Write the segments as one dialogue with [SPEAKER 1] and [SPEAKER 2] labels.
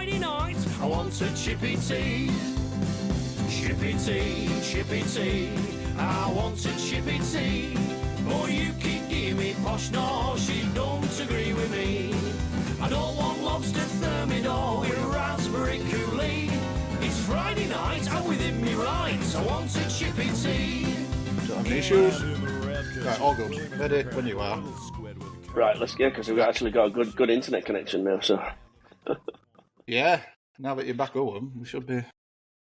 [SPEAKER 1] Friday night, I want a Chippy Tea. Chippy Tea, Chippy Tea, I want a Chippy Tea. Oh, you keep giving me posh, no, she don't agree with me. I don't want lobster thermidor with raspberry Kool-Aid. It's Friday night, I'm within me rights, I want a Chippy Tea.
[SPEAKER 2] Got any issues? Right, all good. Ready when you are.
[SPEAKER 3] Right, let's go, because we've actually got a good internet connection now, so...
[SPEAKER 2] Yeah, now that you're back home, we should be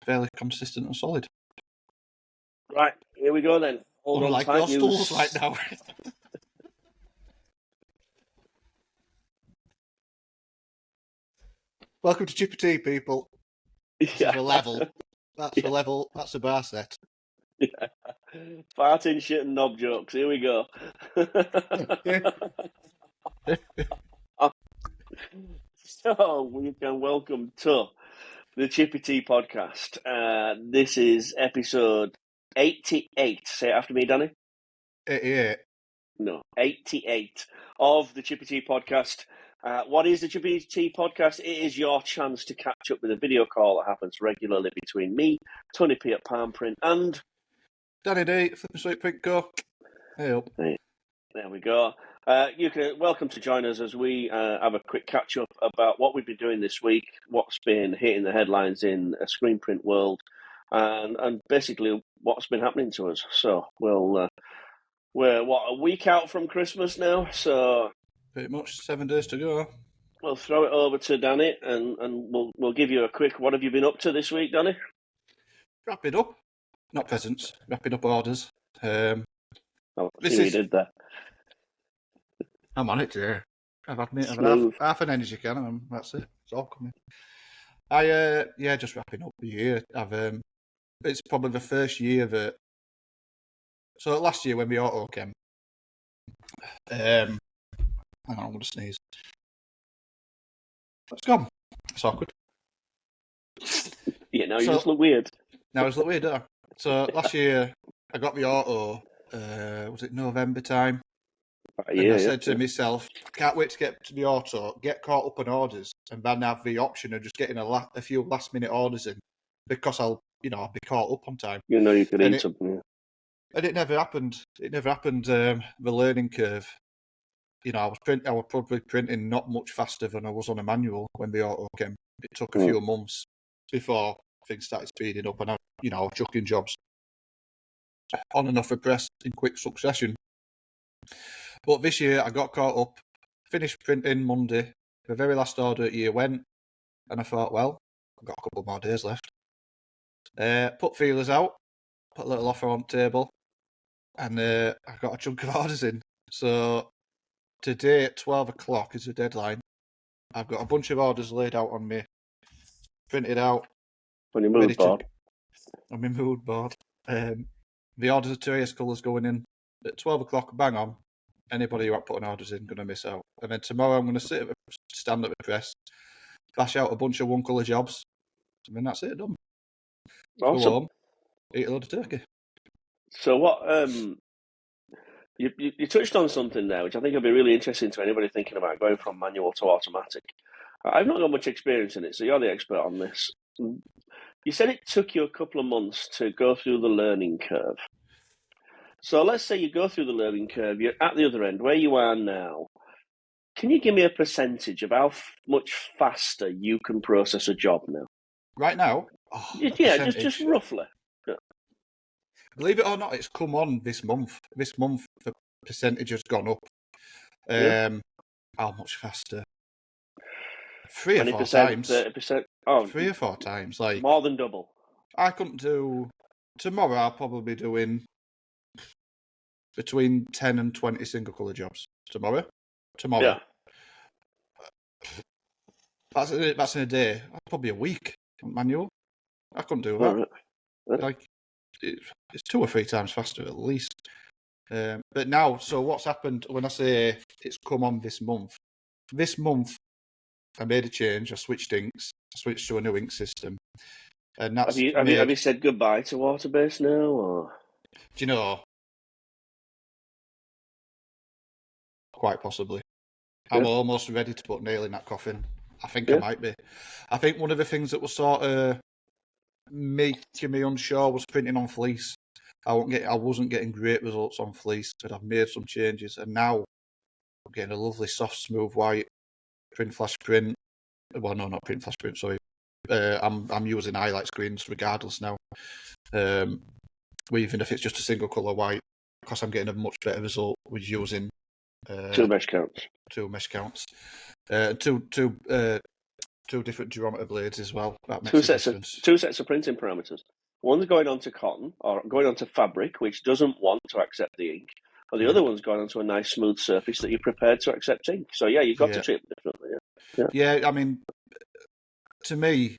[SPEAKER 2] fairly consistent and solid.
[SPEAKER 3] Right, here we go then. Hold on
[SPEAKER 2] Unlike
[SPEAKER 3] tight,
[SPEAKER 2] your stools right now. Welcome to Chippy Tea, people. This is a level. That's a level. That's a bar set.
[SPEAKER 3] Yeah. Farting, shit and knob jokes. Here we go. So, we can welcome to the Chippy Tea podcast. This is episode 88. Say it after me, Danny.
[SPEAKER 2] 88.
[SPEAKER 3] No, 88 of the Chippy Tea podcast. What is the Chippy Tea podcast? It is your chance to catch up with a video call that happens regularly between me, Tony P at Palm Print, and
[SPEAKER 2] Danny D, Flippin' Sweet Pink Go. Hey up.
[SPEAKER 3] There we go. You can welcome to join us as we have a quick catch up about what we've been doing this week, what's been hitting the headlines in a screen print world, and basically what's been happening to us. So we're a week out from Christmas now, so
[SPEAKER 2] Pretty much 7 days to go.
[SPEAKER 3] we'll throw it over to Danny and we'll give you a quick. What have you been up to this week, Danny?
[SPEAKER 2] Wrap it up. Not presents. Wrapping up orders.
[SPEAKER 3] Oh,
[SPEAKER 2] This
[SPEAKER 3] see what
[SPEAKER 2] is-
[SPEAKER 3] you did there.
[SPEAKER 2] I'm on it, yeah. I've had
[SPEAKER 3] Smooth.
[SPEAKER 2] half an energy can, and that's it. It's all coming. Just wrapping up the year. It's probably the first year that. So last year when the auto came, hang on, I'm going to sneeze. It's gone. It's awkward.
[SPEAKER 3] Yeah, now you
[SPEAKER 2] So-
[SPEAKER 3] just look weird.
[SPEAKER 2] Now it's a little weird, don't I? So last year I got the auto. Was it November time? And I said to myself, I can't wait to get to the auto, get caught up on orders, and then have the option of just getting a few last minute orders in because I'll be caught up on time.
[SPEAKER 3] You know you could
[SPEAKER 2] And
[SPEAKER 3] eat something. Yeah.
[SPEAKER 2] And it never happened. The learning curve. I was probably printing not much faster than I was on a manual when the auto came. It took a few months before things started speeding up, and I was chucking jobs on and off the press in quick succession. But this year I got caught up, finished printing Monday, the very last order of the year went, and I thought, well, I've got a couple more days left. Put feelers out, put a little offer on the table, and I got a chunk of orders in. So today at 12 o'clock is the deadline. I've got a bunch of orders laid out on me, printed out.
[SPEAKER 3] On your mood board.
[SPEAKER 2] On my mood board. The orders of various colours going in at 12 o'clock, bang on. Anybody who ain't putting orders in going to miss out. And then tomorrow I'm going to stand at the press, bash out a bunch of one colour jobs, and then that's it, done.
[SPEAKER 3] Awesome.
[SPEAKER 2] Go home, eat a load of turkey.
[SPEAKER 3] So what? You touched on something there, which I think will be really interesting to anybody thinking about going from manual to automatic. I've not got much experience in it, so you're the expert on this. You said it took you a couple of months to go through the learning curve. So let's say you go through the learning curve, you're at the other end, where you are now. Can you give me a percentage of how much faster you can process a job now?
[SPEAKER 2] Right now?
[SPEAKER 3] Yeah, just roughly. Yeah.
[SPEAKER 2] Believe it or not, it's come on this month. This month, the percentage has gone up. How much faster? 3 or 4 times.
[SPEAKER 3] 30%. Oh,
[SPEAKER 2] 3 or 4 times. Like
[SPEAKER 3] more than double.
[SPEAKER 2] I couldn't do... Tomorrow I'll probably be doing between 10 and 20 single colour jobs. Tomorrow.
[SPEAKER 3] Yeah.
[SPEAKER 2] That's in a day. That's probably a week on manual. I couldn't do that.
[SPEAKER 3] Right.
[SPEAKER 2] Like it's 2 or 3 times faster at least. But now, so what's happened when I say it's come on this month? This month, I made a change. I switched inks. I switched to a new ink system. And that's
[SPEAKER 3] Have you said goodbye to Waterbase now? Or?
[SPEAKER 2] Do you know? Quite possibly. I'm almost ready to put nail in that coffin. I think I might be. I think one of the things that was sort of making me unsure was printing on fleece. I wasn't getting great results on fleece, but I've made some changes, and now I'm getting a lovely, soft, smooth white print flash print. Well, no, not print flash print. Sorry, I'm using highlight screens regardless now. Even if it's just a single color white, because I'm getting a much better result with using
[SPEAKER 3] two mesh counts.
[SPEAKER 2] Two different geometer blades as well. That makes
[SPEAKER 3] two sets of printing parameters. One's going onto cotton or going onto fabric, which doesn't want to accept the ink, or the other one's going onto a nice smooth surface that you're prepared to accept ink. So you've got to treat them differently.
[SPEAKER 2] Yeah, I mean, to me,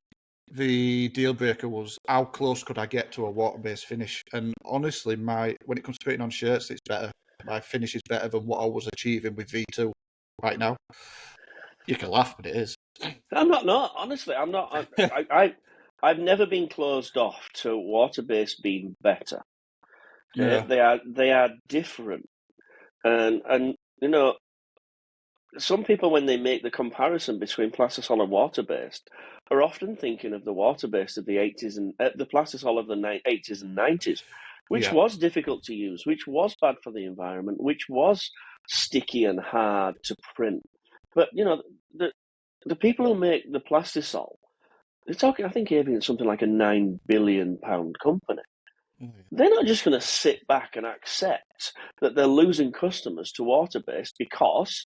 [SPEAKER 2] the deal breaker was how close could I get to a water-based finish? And honestly, when it comes to putting on shirts, it's better. My finish is better than what I was achieving with V2 right now. You can laugh, but it is.
[SPEAKER 3] I'm not. No, honestly, I'm not. I've never been closed off to water-based being better.
[SPEAKER 2] Yeah.
[SPEAKER 3] They are different, and some people, when they make the comparison between plastisol and water-based, are often thinking of the water-based of the 80s and the plastisol of the 80s and 90s, which was difficult to use, which was bad for the environment, which was sticky and hard to print. But the people who make the plastisol, they're talking. I think even something like a £9 billion company. They're not just going to sit back and accept that they're losing customers to water-based because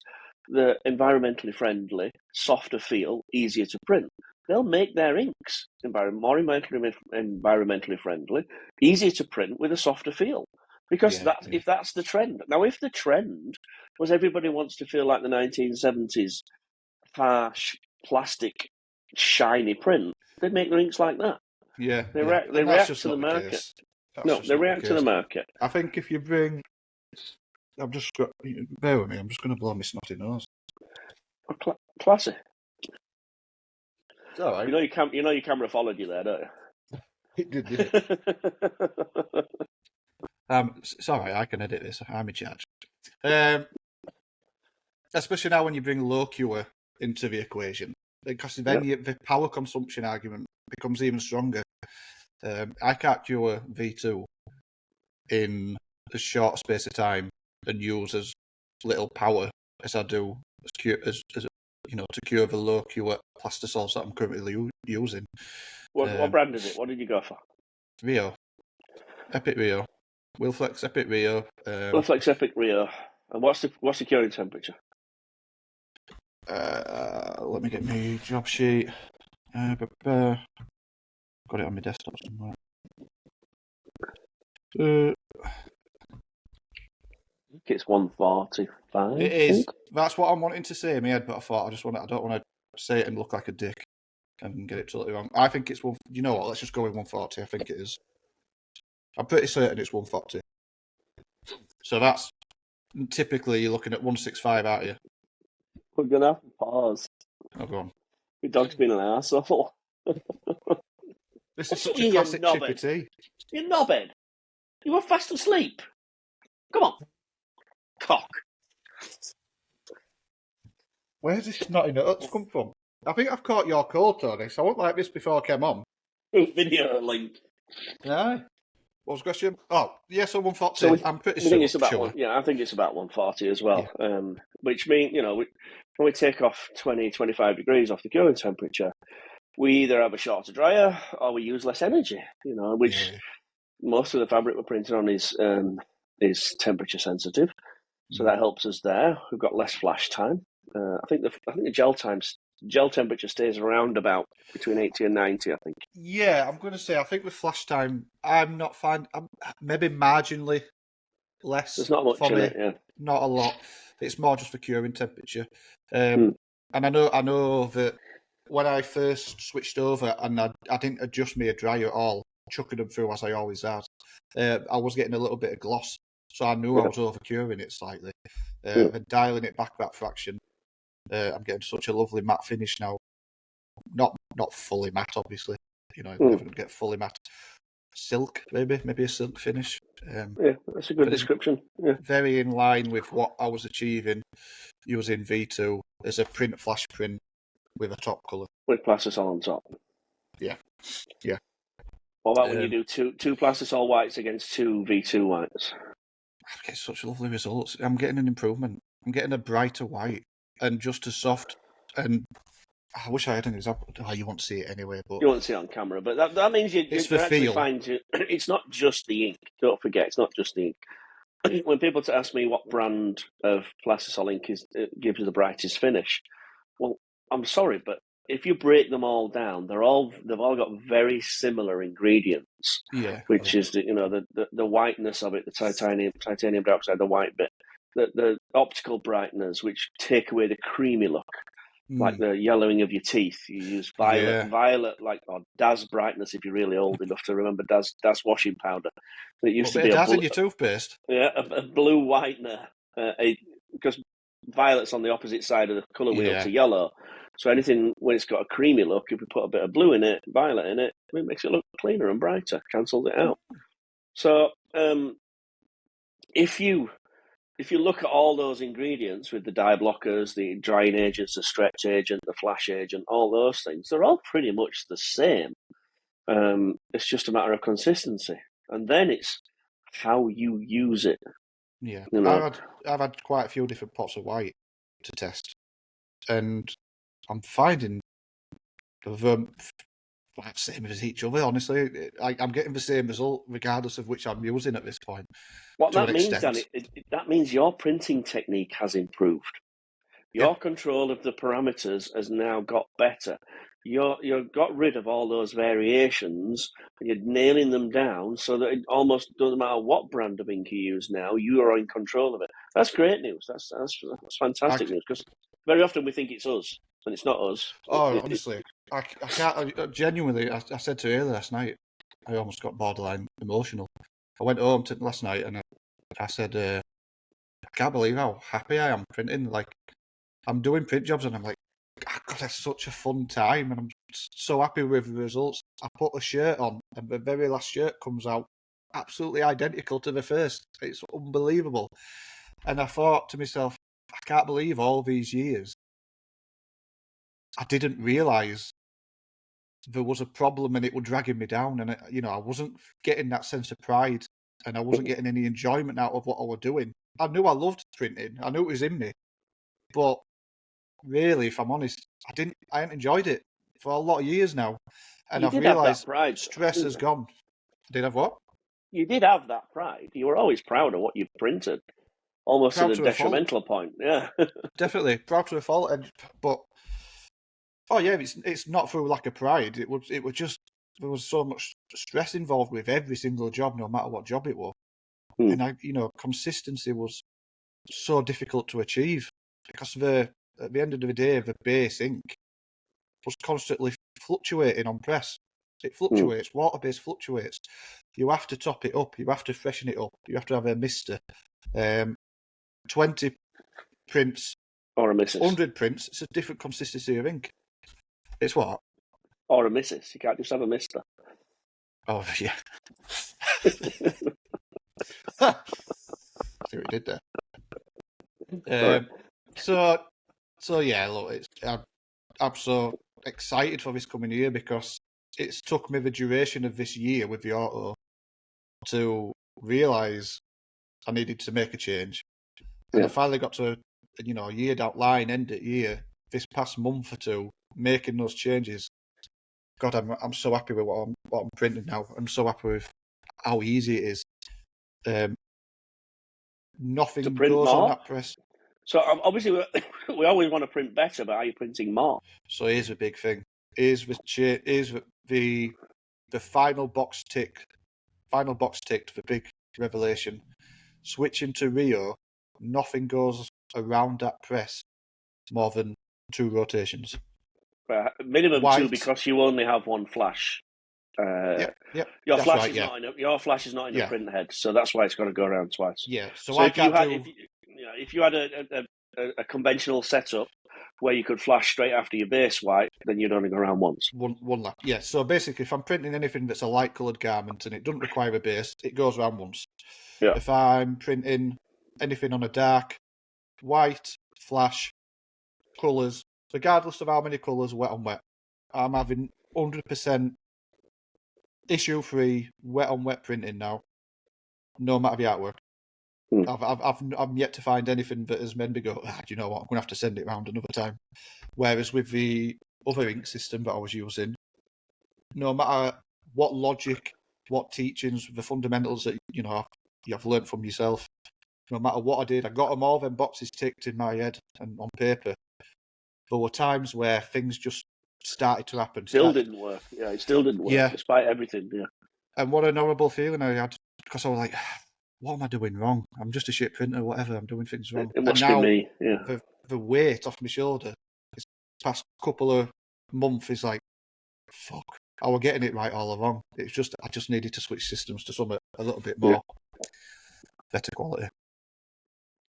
[SPEAKER 3] they're environmentally friendly, softer feel, easier to print. They'll make their inks more environmentally friendly, easier to print with a softer feel. Because if that's the trend. Now, if the trend was everybody wants to feel like the 1970s harsh, plastic, shiny print, they'd make their inks like that.
[SPEAKER 2] Yeah.
[SPEAKER 3] They react to the market. They react to the market.
[SPEAKER 2] I think if you bring... bear with me, I'm just going to blow my snotty nose.
[SPEAKER 3] Classy.
[SPEAKER 2] It's all right.
[SPEAKER 3] You know your camera followed you there, don't you?
[SPEAKER 2] It did, didn't it? It's all right, I can edit this. I'm in charge. Especially now when you bring low cure into the equation, because then the power consumption argument becomes even stronger. I can't cure V2 in a short space of time and use as little power as I do to cure the low cure plastisols that I'm currently using.
[SPEAKER 3] What brand is it? What did you go for?
[SPEAKER 2] Rio. Epic Rio. Wilflex Epic Rio.
[SPEAKER 3] Wilflex Epic Rio. And what's the curing temperature?
[SPEAKER 2] Let me get my job sheet. Got it on my desktop somewhere.
[SPEAKER 3] I think it's 145.
[SPEAKER 2] It is. That's what I'm wanting to say in my head, but I thought I don't want to say it and look like a dick and get it totally wrong. I think it's one. You know what? Let's just go with 140. I think it is. I'm pretty certain it's 140. So that's typically you're looking at 165, aren't you?
[SPEAKER 3] We're gonna have to pause.
[SPEAKER 2] Oh, go on.
[SPEAKER 3] Your dog's been an arsehole.
[SPEAKER 2] This is such a classic Chippy Tea.
[SPEAKER 3] You knobhead. You were fast asleep. Come on. Cock.
[SPEAKER 2] Where's this snotty nuts come from? I think I've caught your cold, Tony, so I won't like this before I came on.
[SPEAKER 3] Video link.
[SPEAKER 2] Yeah. What was the question? Oh, yeah, so 140.
[SPEAKER 3] So
[SPEAKER 2] I'm pretty sure.
[SPEAKER 3] I think it's about 140 as well. Yeah. Which means, when we take off 20, 25 degrees off the curing temperature, we either have a shorter dryer or we use less energy, which most of the fabric we're printing on is temperature sensitive. So that helps us there. We've got less flash time. I think the gel temperature stays around about between 80 and 90, I think.
[SPEAKER 2] Yeah, I'm going to say, I think with flash time, I'm maybe marginally less.
[SPEAKER 3] There's not much in it, yeah.
[SPEAKER 2] Not a lot. It's more just for curing temperature. And I know that when I first switched over and I didn't adjust my dryer at all, chucking them through as I always have, I was getting a little bit of gloss. So I knew I was over curing it slightly. And dialing it back that fraction, I'm getting such a lovely matte finish now. Not fully matte, obviously. Never going to get fully matte. Silk, maybe a silk finish.
[SPEAKER 3] That's a good description. Yeah.
[SPEAKER 2] Very in line with what I was achieving using V2 as a print flash print with a top colour.
[SPEAKER 3] With plastisol on top.
[SPEAKER 2] Yeah.
[SPEAKER 3] What about when you do two plastisol whites against two V2 whites?
[SPEAKER 2] I get such lovely results. I'm getting an improvement. I'm getting a brighter white and just as soft. And I wish I had an example. Oh, you won't see it anyway, but
[SPEAKER 3] You won't see it on camera, but that means you're
[SPEAKER 2] it's the
[SPEAKER 3] actually
[SPEAKER 2] feel.
[SPEAKER 3] finding it's not just the ink. Don't forget, it's not just the ink. When people ask me what brand of plastisol ink gives the brightest finish, well, I'm sorry, but if you break them all down, they've all got very similar ingredients.
[SPEAKER 2] Yeah.
[SPEAKER 3] Which is the whiteness of it, the titanium dioxide, the white bit, the optical brighteners, which take away the creamy look, like the yellowing of your teeth. You use violet, or Daz brightness if you're really old enough to remember Daz washing powder. It used to be
[SPEAKER 2] Daz in your toothpaste.
[SPEAKER 3] Yeah, a blue whitener, because violet's on the opposite side of the colour wheel to yellow. So anything when it's got a creamy look, if we put a bit of blue in it, violet in it, it makes it look cleaner and brighter, cancels it out. So if you look at all those ingredients with the dye blockers, the drying agents, the stretch agent, the flash agent, all those things, they're all pretty much the same. It's just a matter of consistency. And then it's how you use it.
[SPEAKER 2] Yeah.
[SPEAKER 3] You know?
[SPEAKER 2] I've had quite a few different pots of white to test. And I'm finding them like same as each other, honestly. I'm getting the same result regardless of which I'm using at this point.
[SPEAKER 3] What that means, Dan, that means your printing technique has improved. Your control of the parameters has now got better. You've got rid of all those variations, and you're nailing them down so that it almost doesn't matter what brand of ink you use now, you are in control of it. That's great news. That's fantastic news, because very often we think it's us, and it's not us.
[SPEAKER 2] Oh, honestly, I can't. Genuinely, I said to her last night, I almost got borderline emotional. I went home last night and I said, I can't believe how happy I am printing. Like, I'm doing print jobs and I'm like, God, that's such a fun time, and I'm so happy with the results. I put a shirt on, and the very last shirt comes out absolutely identical to the first. It's unbelievable. And I thought to myself, I can't believe all these years I didn't realise there was a problem and it was dragging me down, and I wasn't getting that sense of pride, and I wasn't getting any enjoyment out of what I was doing. I knew I loved printing. I knew it was in me, but really, if I'm honest, I hadn't enjoyed it for a lot of years now, and I've realised stress has gone. I did have what?
[SPEAKER 3] You did have that pride. You were always proud of what you printed, almost to the detrimental point. Yeah,
[SPEAKER 2] definitely proud to a fault. But oh yeah, it's not through lack of pride. It was just there was so much stress involved with every single job, no matter what job it was, and consistency was so difficult to achieve because at the end of the day, the base ink was constantly fluctuating on press. It fluctuates. Water-based fluctuates. You have to top it up. You have to freshen it up. You have to have a mister. 20 prints
[SPEAKER 3] or a missus.
[SPEAKER 2] 100 prints. It's a different consistency of ink. It's what?
[SPEAKER 3] Or a missus. You can't just have a mister.
[SPEAKER 2] Oh yeah. See what you did there. So yeah, look, I'm so excited for this coming year because it's took me the duration of this year with the auto to realise I needed to make a change. And I finally got to, a year down line, end of year, this past month or two, making those changes. God, I'm so happy with what I'm printing now. I'm so happy with how easy it is. Nothing goes on that press.
[SPEAKER 3] So obviously we always want to print better, but are you printing more?
[SPEAKER 2] So here's the big thing. Here's the final box ticked. The big revelation. Switching to Rio, nothing goes around that press more than 2 rotations.
[SPEAKER 3] Minimum 2 because you only have one flash. Your flash is not in the print head, so that's why it's got to go around twice.
[SPEAKER 2] Yeah. So
[SPEAKER 3] if you had a conventional setup where you could flash straight after your base white, then you'd only go around once.
[SPEAKER 2] One lap. Yeah. So basically, if I'm printing anything that's a light coloured garment and it doesn't require a base, it goes around once.
[SPEAKER 3] Yeah.
[SPEAKER 2] If I'm printing anything on a dark white flash colours regardless of how many colours, wet on wet, I'm having 100% issue-free, wet on wet printing now, no matter the artwork. I'm yet to find anything that has made me go, do you know what, I'm going to have to send it round another time. Whereas with the other ink system that I was using, no matter what logic, what teachings, the fundamentals that you've learnt from yourself, no matter what I did, I got them all them boxes ticked in my head and on paper. There were times where things just started to happen.
[SPEAKER 3] Still didn't work. Yeah, it still didn't work, despite everything. Yeah.
[SPEAKER 2] And what an horrible feeling I had, because I was like, what am I doing wrong? I'm just a shit printer, whatever. I'm doing things wrong.
[SPEAKER 3] It must be me. Yeah.
[SPEAKER 2] The weight off my shoulder this past couple of months is like, fuck, I was getting it right all along. It's just, I just needed to switch systems to something a little bit more better quality.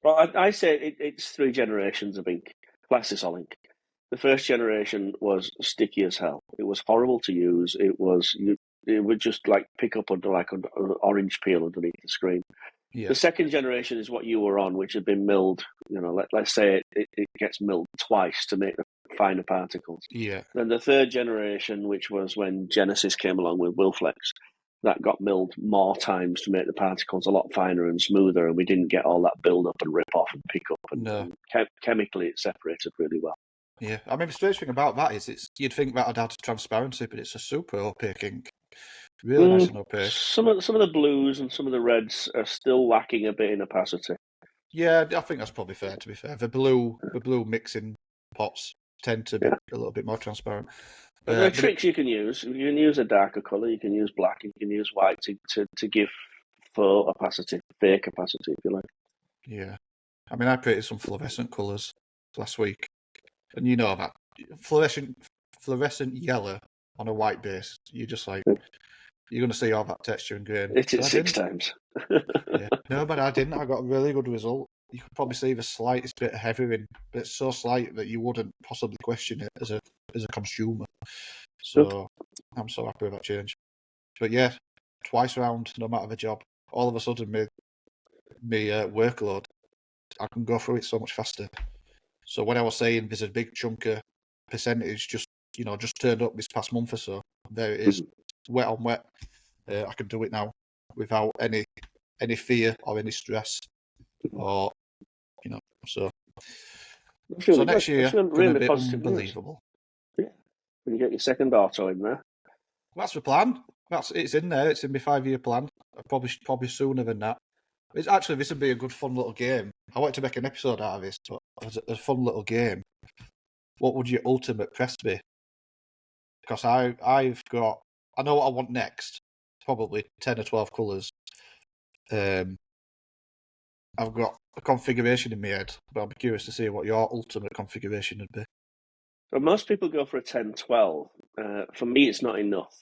[SPEAKER 3] Well, I say it's 3 generations of ink. Plastisol ink. The first generation was sticky as hell. It was horrible to use. It would just like pick up under like an orange peel underneath the screen. Yeah. The second generation is what you were on, which had been milled. Let's say it gets milled twice to make the finer particles.
[SPEAKER 2] Yeah.
[SPEAKER 3] Then the third generation, which was when Genesis came along with Wilflex, that got milled more times to make the particles a lot finer and smoother, and we didn't get all that build up and rip off and pick up. And chemically, it separated really well.
[SPEAKER 2] Yeah, I mean, the strange thing about that is you'd think that would add transparency, but it's a super opaque ink. Really nice and opaque.
[SPEAKER 3] Some of the blues and some of the reds are still lacking a bit in opacity.
[SPEAKER 2] Yeah, I think that's probably fair, to be fair. The blue mixing pots tend to be a little bit more transparent.
[SPEAKER 3] But there are tricks you can use. You can use a darker colour, you can use black, you can use white to give faux opacity, fake opacity, if you like.
[SPEAKER 2] Yeah. I mean, I created some fluorescent colours last week. And you know that fluorescent yellow on a white base, you're just like, you're going to see all that texture and grain.
[SPEAKER 3] It's 6 times.
[SPEAKER 2] Yeah. No, but I didn't. I got a really good result. You could probably see the slightest bit of heavy in, but it's so slight that you wouldn't possibly question it as a consumer. So I'm so happy with that change. But yeah, twice around, no matter the job, all of a sudden my workload, I can go through it so much faster. So when I was saying there's a big chunk of percentage just turned up this past month or so, there it is, wet on wet. I can do it now without any fear or any stress, or so. So next year, really be unbelievable.
[SPEAKER 3] Yeah, when you get your second auto in there.
[SPEAKER 2] That's the plan. It's in there. It's in my 5-year plan. Probably sooner than that. It's actually, this would be a good fun little game. I want to make an episode out of this, but as a fun little game, what would your ultimate press be? Because I know what I want next. Probably 10 or 12 colours. I've got a configuration in my head, but I'll be curious to see what your ultimate configuration would be.
[SPEAKER 3] Well, most people go for a 10-12. For me, it's not enough.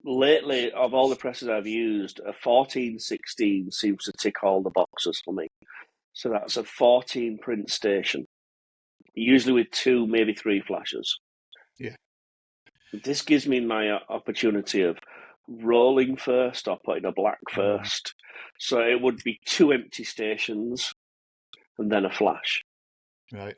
[SPEAKER 3] Lately, of all the presses I've used, a 14-16 seems to tick all the boxes for me. So that's a 14 print station, usually with 2, maybe 3 flashes.
[SPEAKER 2] Yeah.
[SPEAKER 3] This gives me my opportunity of rolling first or putting a black first. So it would be 2 empty stations and then a flash.
[SPEAKER 2] Right.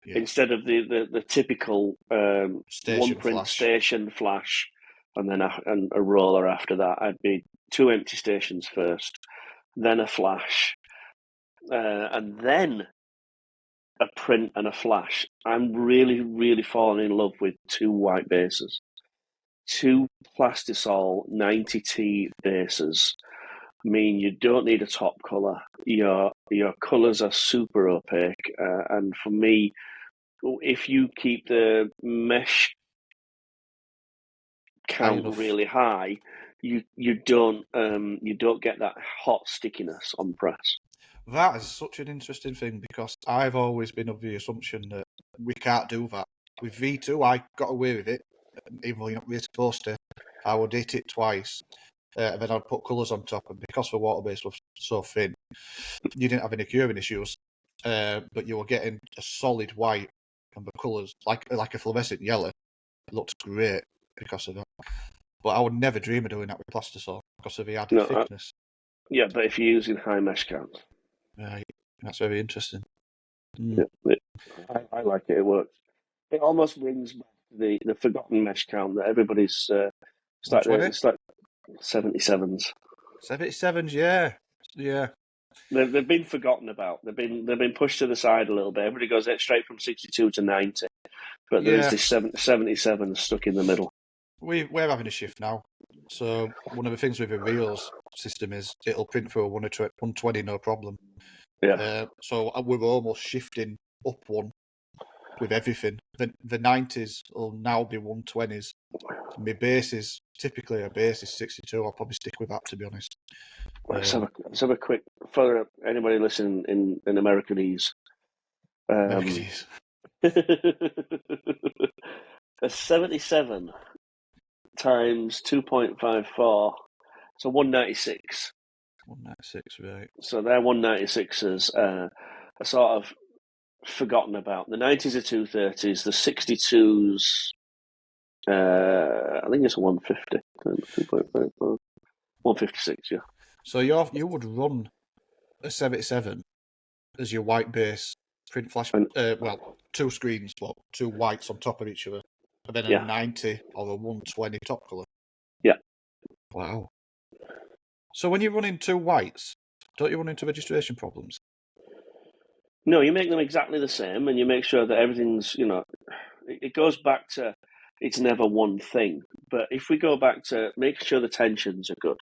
[SPEAKER 2] Yeah.
[SPEAKER 3] Instead of the typical one print
[SPEAKER 2] flash.
[SPEAKER 3] Station flash and then a roller after that, I'd be 2 empty stations first, then a flash, and then a print and a flash. I'm really, really falling in love with 2 white bases. 2 Plastisol 90T bases mean you don't need a top colour. Your colours are super opaque, and for me, if you keep the mesh count really high, you don't get that hot stickiness on press.
[SPEAKER 2] That is such an interesting thing, because I've always been of the assumption that we can't do that. With V2, I got away with it, even though you're not really supposed to. I would hit it twice, and then I'd put colours on top, and because the water base was so thin, you didn't have any curing issues, but you were getting a solid white, and the colours, like a fluorescent yellow, looked great because of that. But I would never dream of doing that with Plastisol because of the added thickness.
[SPEAKER 3] Yeah, but if you're using high mesh counts.
[SPEAKER 2] Right, that's very interesting. Mm.
[SPEAKER 3] I like it. It works. It almost brings back the forgotten mesh count that everybody's. It's like 77s.
[SPEAKER 2] 77s, yeah. Yeah.
[SPEAKER 3] They've been forgotten about. They've been pushed to the side a little bit. Everybody goes straight from 62 to 90, but there is this 77 stuck in the middle.
[SPEAKER 2] We're having a shift now. So one of the things with the Reels system is it'll print for a 120 no problem.
[SPEAKER 3] Yeah.
[SPEAKER 2] So we're almost shifting up one with everything. The 90s will now be 120s. My base is typically a base is 62. I'll probably stick with that, to be honest.
[SPEAKER 3] Let's have a quick for anybody listening in Americanese.
[SPEAKER 2] Americanese.
[SPEAKER 3] A 77 times 2.54, so 196.
[SPEAKER 2] 196, right.
[SPEAKER 3] So their 196s are sort of forgotten about. The 90s are 230s, the 62s, I think it's a 150. 2.54. 156, yeah.
[SPEAKER 2] So you would run a 77 as your white base print flash, two screens, two whites on top of each other, and then a 90 or a 120 top colour.
[SPEAKER 3] Yeah.
[SPEAKER 2] Wow. So when you're running two whites, don't you run into registration problems?
[SPEAKER 3] No, you make them exactly the same, and you make sure that everything's, it goes back to it's never one thing. But if we go back to making sure the tensions are good,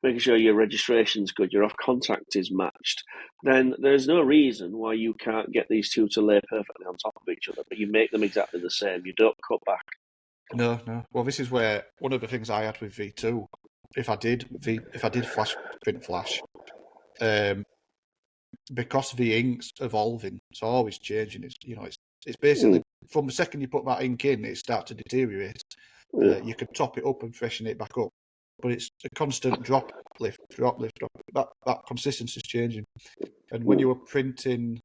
[SPEAKER 3] making sure your registration's good, your off contact is matched, then there's no reason why you can't get these two to lay perfectly on top of each other. But you make them exactly the same. You don't cut back.
[SPEAKER 2] No. Well, this is where one of the things I had with V2, if I did print flash, because the ink's evolving, it's always changing. It's basically from the second you put that ink in, it starts to deteriorate. You can top it up and freshen it back up, but it's a constant drop, lift. That consistency is changing. And when you were printing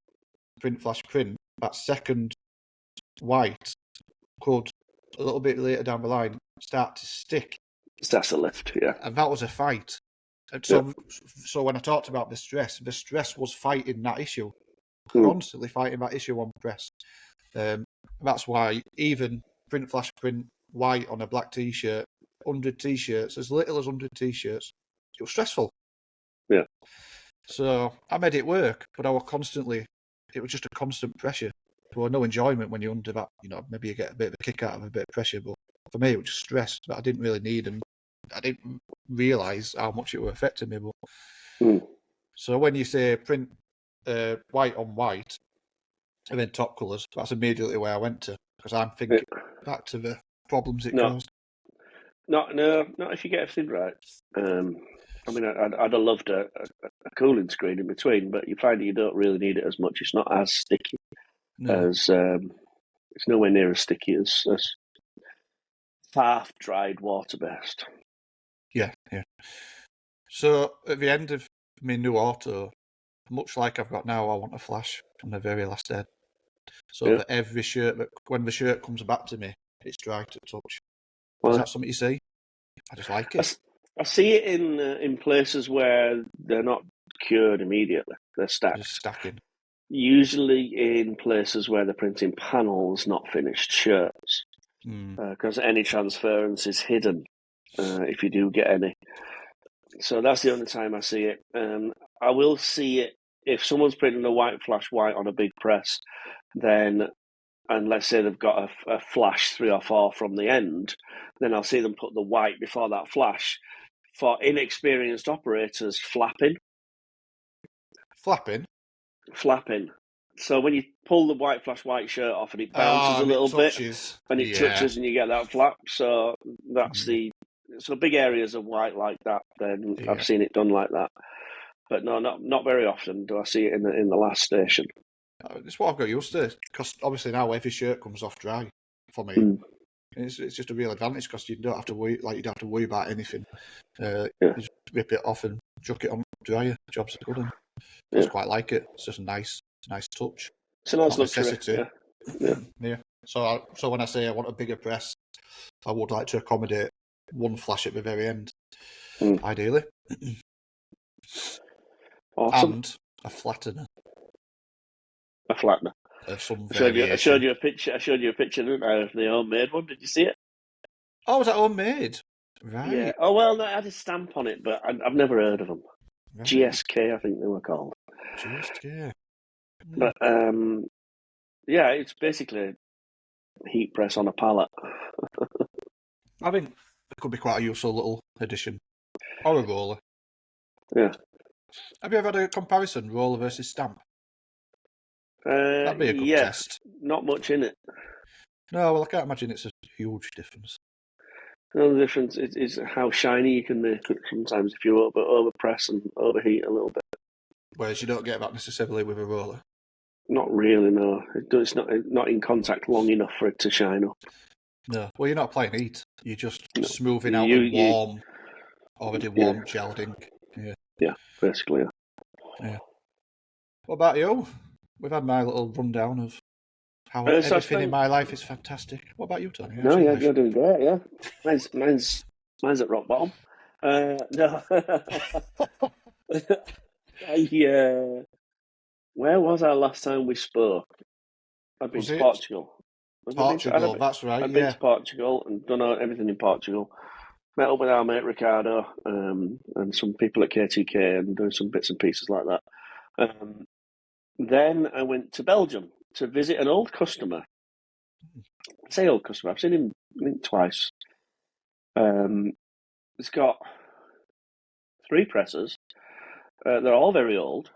[SPEAKER 2] print flash print, that second white could a little bit later down the line start to stick.
[SPEAKER 3] Starts to lift, yeah.
[SPEAKER 2] And that was a fight. And so when I talked about the stress was fighting that issue, constantly fighting that issue on press. That's why even print flash print white on a black t-shirt, 100 t-shirts, as little as 100 t-shirts, it was stressful.
[SPEAKER 3] Yeah.
[SPEAKER 2] So I made it work, but it was just a constant pressure. There was no enjoyment when you're under that. Maybe you get a bit of a kick out of a bit of pressure, but for me it was just stress that I didn't really need, and I didn't realise how much it was affecting me. But so when you say print white on white and then top colours, that's immediately where I went to, because I'm thinking back to the problems it caused.
[SPEAKER 3] Not if you get everything right. I'd have loved a cooling screen in between, but you find that you don't really need it as much. It's not as sticky as it's nowhere near as sticky as half dried water based.
[SPEAKER 2] Yeah. So at the end of my new auto, much like I've got now, I want a flash on the very last end, so that every shirt, when the shirt comes back to me, it's dry to touch. Is that something you see? I just like it.
[SPEAKER 3] I see it in places where they're not cured immediately; they're stacked.
[SPEAKER 2] Just stacking.
[SPEAKER 3] Usually in places where they're printing panels, not finished shirts, because any transference is hidden if you do get any. So that's the only time I see it. I will see it if someone's printing a white flash white on a big press, then, and let's say they've got a flash 3 or 4 from the end, then I'll see them put the white before that flash. For inexperienced operators, flapping. So when you pull the white flash white shirt off and it bounces a little bit, and it touches and you get that flap. So that's so big areas of white like that. Then I've seen it done like that, but no, not very often do I see it in the last station.
[SPEAKER 2] It's what I've got used to, because obviously now every shirt comes off dry for me. It's just a real advantage, because you don't have to worry about anything. You just rip it off and chuck it on dryer. Jobs are good. I just quite like it. It's just a nice touch.
[SPEAKER 3] It's a nice luxury.
[SPEAKER 2] Yeah. So when I say I want a bigger press, I would like to accommodate one flash at the very end, ideally.
[SPEAKER 3] Awesome.
[SPEAKER 2] And a flattener.
[SPEAKER 3] a flattener.
[SPEAKER 2] of some
[SPEAKER 3] I
[SPEAKER 2] variation.
[SPEAKER 3] showed you a picture. I showed you a picture, didn't I, of the homemade one? Did you see it?
[SPEAKER 2] Oh, was that homemade? Right.
[SPEAKER 3] Yeah. Oh well, no, it had a stamp on it, but I've never heard of them.
[SPEAKER 2] Right.
[SPEAKER 3] GSK, I think they were called.
[SPEAKER 2] GSK.
[SPEAKER 3] But yeah, it's basically a heat press on a pallet.
[SPEAKER 2] I think it could be quite a useful little addition. Or a roller.
[SPEAKER 3] Yeah.
[SPEAKER 2] Have you ever had a comparison, roller versus stamp? That'd be a good test.
[SPEAKER 3] Not much in it.
[SPEAKER 2] No, well, I can't imagine it's a huge difference.
[SPEAKER 3] The only difference is how shiny you can make it sometimes if you overpress and overheat a little bit.
[SPEAKER 2] Whereas you don't get that necessarily with a roller.
[SPEAKER 3] Not really, no. It's not in contact long enough for it to shine up.
[SPEAKER 2] No. Well, you're not applying heat. You're just
[SPEAKER 3] No.
[SPEAKER 2] smoothing out the already warm gelled ink. Yeah.
[SPEAKER 3] Yeah, basically,
[SPEAKER 2] Yeah. What about you? We've had my little rundown of how everything in my life is fantastic. What about you, Tony?
[SPEAKER 3] No, yeah, you're doing great, yeah. Mine's at rock bottom. No. Where was I last time we spoke? I've been to Portugal.
[SPEAKER 2] Portugal, that's right.
[SPEAKER 3] I've been to Portugal and done everything in Portugal. Met up with our mate Ricardo and some people at KTK and doing some bits and pieces like that. Then I went to Belgium to visit an old customer. I say old customer, I've seen him twice. He's got 3 presses. They're all very old.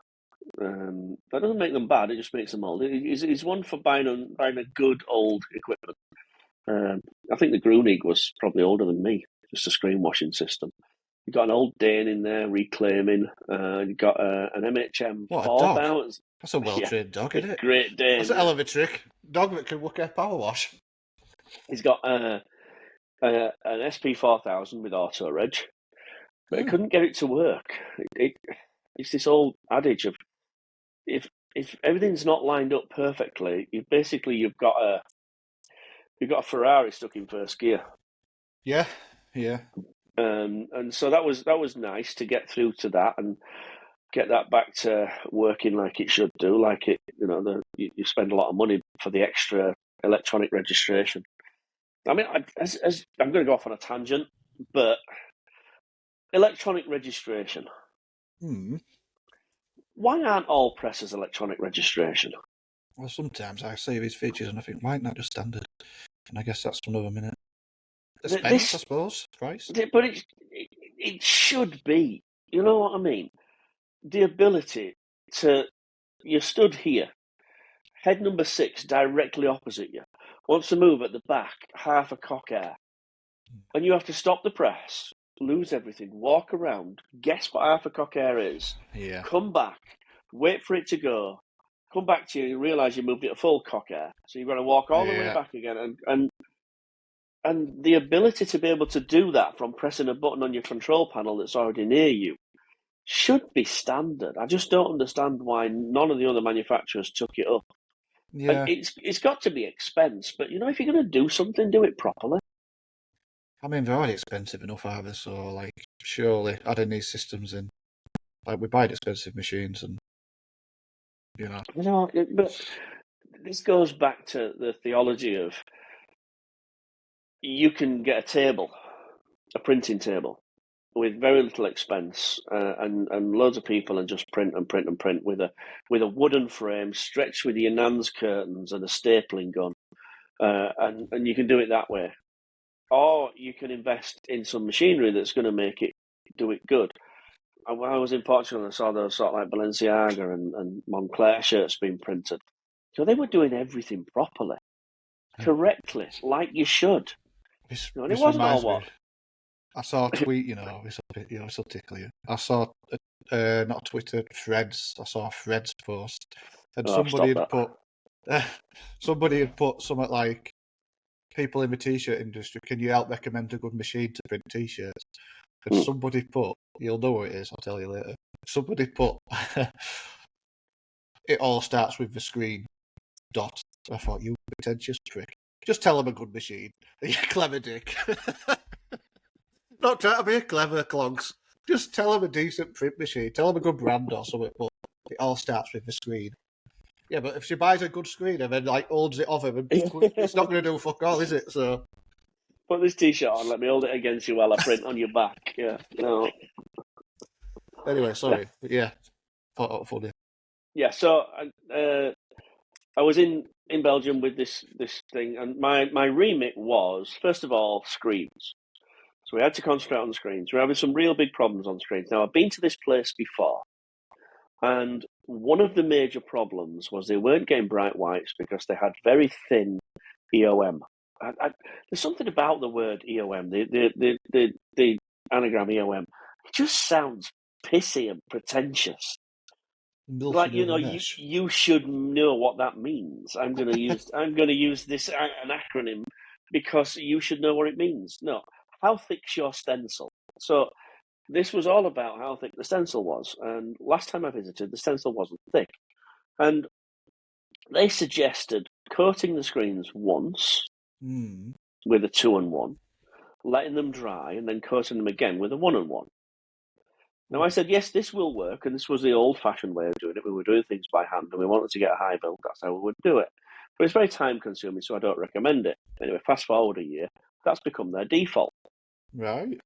[SPEAKER 3] That doesn't make them bad, it just makes them old. He's one for buying a good old equipment. I think the Grunig was probably older than me, just a screen washing system. You got an old Dane in there reclaiming. You got an MHM 4000.
[SPEAKER 2] That's a well-trained dog, isn't it?
[SPEAKER 3] Great Dane.
[SPEAKER 2] That's a hell of a trick. Dog that can work a power wash.
[SPEAKER 3] He's got an SP 4000 with auto reg, but I couldn't get it to work. It's this old adage of if everything's not lined up perfectly, you've got a Ferrari stuck in first gear.
[SPEAKER 2] Yeah, yeah.
[SPEAKER 3] And so that was nice to get through to that and get that back to working like it should do. Like it, you spend a lot of money for the extra electronic registration. I mean, as I'm going to go off on a tangent, but electronic registration. Why aren't all presses electronic registration?
[SPEAKER 2] Well, sometimes I see these features and I think, why not just standard? And I guess that's another minute. Expense, I suppose, price.
[SPEAKER 3] But it should be. You know what I mean? The ability to... You're stood here, head number 6 directly opposite you, wants to move at the back, half a cock air, and you have to stop the press, lose everything, walk around, guess what half a cock air is, come back, wait for it to go, come back to you and realise you moved it a full cock air, so you've got to walk all the way back again, and the ability to be able to do that from pressing a button on your control panel that's already near you should be standard. I just don't understand why none of the other manufacturers took it up. Yeah. And it's got to be expense, but if you're going to do something, do it properly.
[SPEAKER 2] I mean, they're already expensive enough, either, so surely adding these systems in, we buy expensive machines, and
[SPEAKER 3] but this goes back to the theology of you can get a printing table, with very little expense, and loads of people, and just print and print and print with a wooden frame stretched with your Nan's curtains and a stapling gun, and you can do it that way, or you can invest in some machinery that's going to do it good. When I was in Portugal, I saw those sort of like Balenciaga and Moncler shirts being printed. So they were doing everything properly, correctly, like you should.
[SPEAKER 2] It
[SPEAKER 3] wasn't all what.
[SPEAKER 2] I saw a tweet, it's a tickle you. I saw, not Twitter, Threads. I saw a Threads post, and somebody had put something like, people in the t-shirt industry, can you help recommend a good machine to print t-shirts? And somebody put, you'll know what it is, I'll tell you later. Somebody put, it all starts with the screen, dot. I thought, you pretentious prick. Just tell them a good machine. You clever dick. Not trying to be a clever clogs. Just tell them a decent print machine. Tell them a good brand or something, but it all starts with the screen. Yeah, but if she buys a good screen and then like holds it off him, it's not going to do fuck all, is it? So
[SPEAKER 3] Put this T-shirt on. Let me hold it against you while I print on your back. Yeah, no.
[SPEAKER 2] anyway, sorry. But yeah, thought that was funny.
[SPEAKER 3] Yeah, so I was in Belgium with this thing, and my remit was, first of all, screens. So we had to concentrate on the screens. We're having some real big problems on screens. Now, I've been to this place before, and one of the major problems was they weren't getting bright whites because they had very thin EOM. There's something about the word EOM, the anagram EOM. It just sounds pissy and pretentious. Like, you know, you should know what that means. I'm going to use this an acronym because you should know what it means. No, how thick's your stencil? So this was all about how thick the stencil was. And last time I visited, the stencil wasn't thick. And they suggested coating the screens once with a 2-on-1, letting them dry, and then coating them again with a 1-on-1. Now, I said, yes, this will work, and this was the old-fashioned way of doing it. We were doing things by hand, and we wanted to get a high build. That's how we would do it. But it's very time-consuming, so I don't recommend it. Anyway, fast-forward a year, that's become their default.
[SPEAKER 2] Right.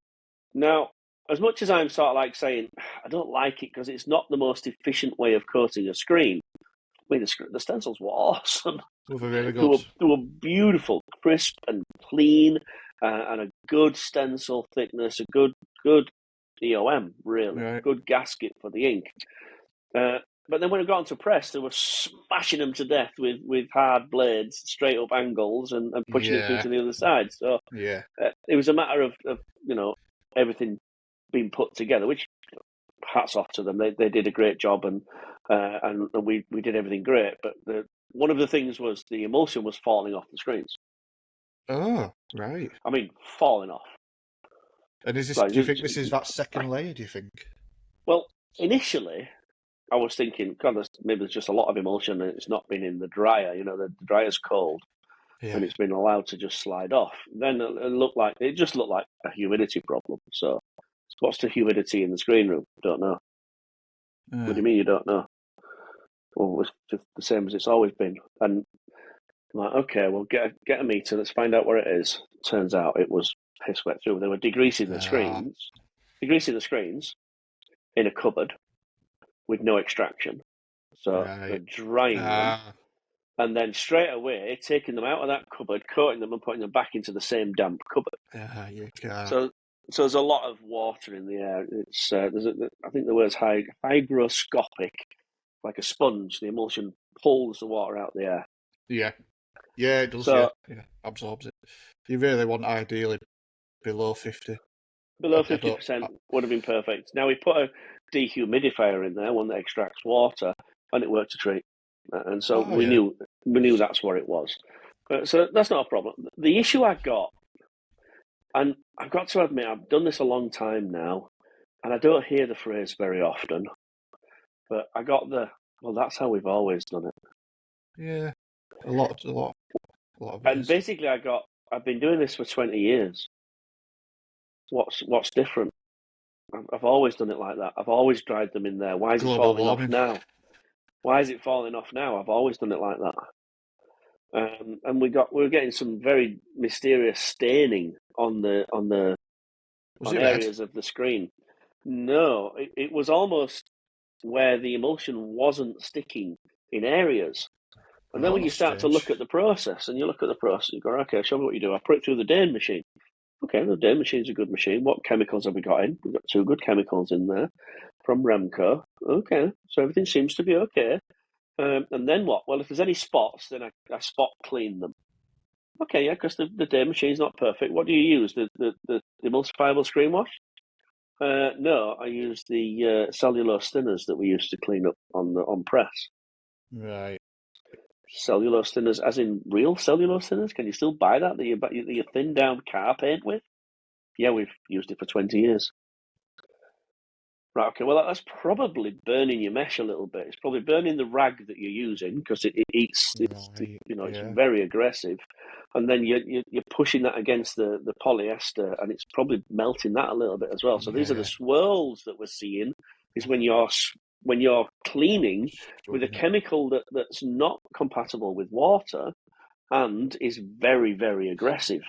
[SPEAKER 3] Now, as much as I'm sort of like saying, I don't like it because it's not the most efficient way of coating a screen, I mean, the stencils were awesome.
[SPEAKER 2] They were really good.
[SPEAKER 3] They were beautiful, crisp and clean, and a good stencil thickness, a good EOM, really.
[SPEAKER 2] Right.
[SPEAKER 3] Good gasket for the ink. But then when it got onto press, they were smashing them to death with hard blades, straight up angles, and pushing it through to the other side. So it was a matter of everything being put together, which hats off to them. They did a great job, and we did everything great. But one of the things was the emulsion was falling off the screens.
[SPEAKER 2] Oh, right.
[SPEAKER 3] I mean, falling off.
[SPEAKER 2] And is this? Do you think this is that second layer? Do you think?
[SPEAKER 3] Well, initially, I was thinking, God, maybe there's just a lot of emulsion, and it's not been in the dryer. You know, the dryer's cold, and it's been allowed to just slide off. Then it just looked like a humidity problem. So, what's the humidity in the screen room? Don't know. What do you mean you don't know? Well, it's just the same as it's always been. And I'm like, okay, well, get a meter. Let's find out where it is. Turns out it was piss wet through. They were degreasing the screens in a cupboard with no extraction. So they're drying them, and then straight away taking them out of that cupboard, coating them, and putting them back into the same damp cupboard. So there's a lot of water in the air. It's I think the word's hygroscopic, like a sponge. The emulsion pulls the water out of the air.
[SPEAKER 2] Yeah, it does. So, absorbs it. You really want ideally below 50.
[SPEAKER 3] Below 50% would have been perfect. Now we put a dehumidifier in there, one that extracts water, and it worked a treat. And so we knew that's what it was. So that's not a problem. The issue I got, and I've got to admit, I've done this a long time now, and I don't hear the phrase very often, but I got well, that's how we've always done it.
[SPEAKER 2] Yeah, a lot of
[SPEAKER 3] and basically I've been doing this for 20 years. What's different? I've always done it like that. I've always dried them in there. Why is it falling off now? Why is it falling off now? I've always done it like that. And we're getting some very mysterious staining on areas of the screen. No, it was almost where the emulsion wasn't sticking in areas. And then when you start to look at the process, you go, okay, show me what you do. I put it through the Dane machine. Okay, the Dane machine's a good machine. What chemicals have we got in? We've got 2 good chemicals in there from Remco. Okay, so everything seems to be okay. And then what? Well, if there's any spots, then I spot clean them. Okay, yeah, because the Dane machine's not perfect. What do you use? The emulsifiable screen wash? No, I use the cellulose thinners that we used to clean up on press.
[SPEAKER 2] Right.
[SPEAKER 3] Cellulose thinners, as in real cellulose thinners? Can you still buy that you thin down car paint with? Yeah, we've used it for 20 years. Right, okay, well, that's probably burning your mesh a little bit. It's probably burning the rag that you're using because it eats, it's very aggressive. And then you're pushing that against the polyester, and it's probably melting that a little bit as well. So these are the swirls that we're seeing, is when you're when you're cleaning with a chemical that's not compatible with water and is very, very aggressive.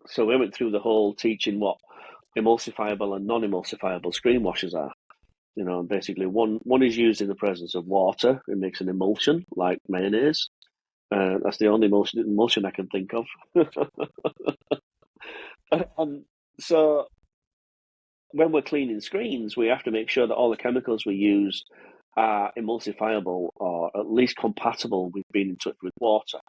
[SPEAKER 3] So we went through the whole teaching what emulsifiable and non-emulsifiable screen washers are. You know, basically one is used in the presence of water. It makes an emulsion like mayonnaise. That's the only emulsion I can think of. And so when we're cleaning screens, we have to make sure that all the chemicals we use are emulsifiable or at least compatible with being in touch with water.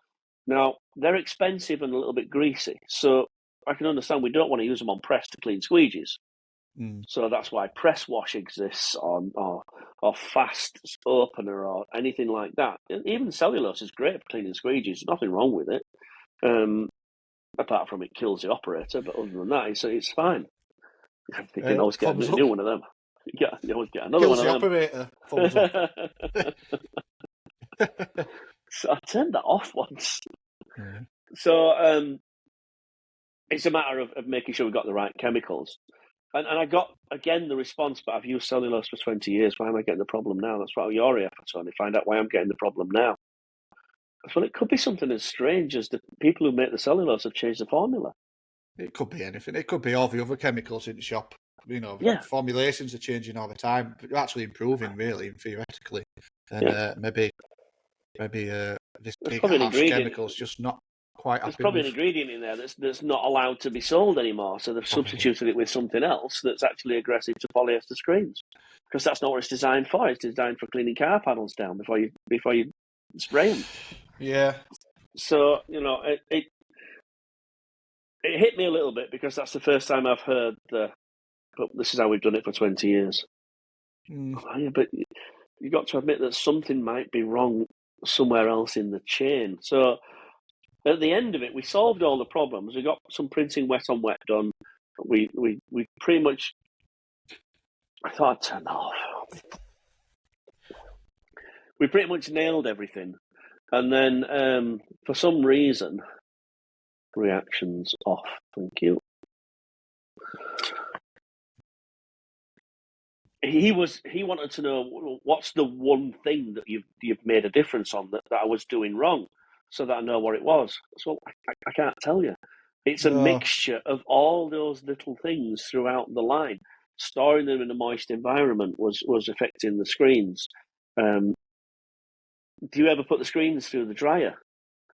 [SPEAKER 3] Now, they're expensive and a little bit greasy, so I can understand we don't want to use them on press to clean squeegees. So that's why press wash exists, or fast opener, or anything like that. Even cellulose is great for cleaning squeegees. There's nothing wrong with it, apart from it kills the operator. But other than that, it's fine. You can always get a new one of them. Yeah, you always get another
[SPEAKER 2] kills
[SPEAKER 3] one of
[SPEAKER 2] the
[SPEAKER 3] them.
[SPEAKER 2] Operator.
[SPEAKER 3] So I turned that off once.
[SPEAKER 2] Yeah.
[SPEAKER 3] So it's a matter of making sure we've got the right chemicals. And I got, again, the response, but I've used cellulose for 20 years. Why am I getting the problem now? That's what you're here for, Tony. Find out why I'm getting the problem now. Well, it could be something as strange as the people who make the cellulose have changed the formula.
[SPEAKER 2] It could be anything. It could be all the other chemicals in the shop. You know, formulations are changing all the time. But they're actually improving, really, theoretically. And maybe this big harsh chemical's just not quite happy.
[SPEAKER 3] There's probably an ingredient in there that's not allowed to be sold anymore, so they've substituted it with something else that's actually aggressive to polyester screens, because that's not what it's designed for. It's designed for cleaning car panels down before you spray them.
[SPEAKER 2] Yeah.
[SPEAKER 3] So it hit me a little bit, because that's the first time I've heard but this is how we've done it for 20 years. Oh, yeah, but you've got to admit that something might be wrong somewhere else in the chain. So at the end of it, we solved all the problems. We got some printing wet on wet done. We pretty much, I thought I'd turn that off. We pretty much nailed everything. And then for some reason, reactions off. Thank you. He wanted to know, what's the one thing that you've made a difference on that I was doing wrong, so that I know what it was. So I can't tell you. It's a mixture of all those little things throughout the line. Storing them in a moist environment was affecting the screens. Do you ever put the screens through the dryer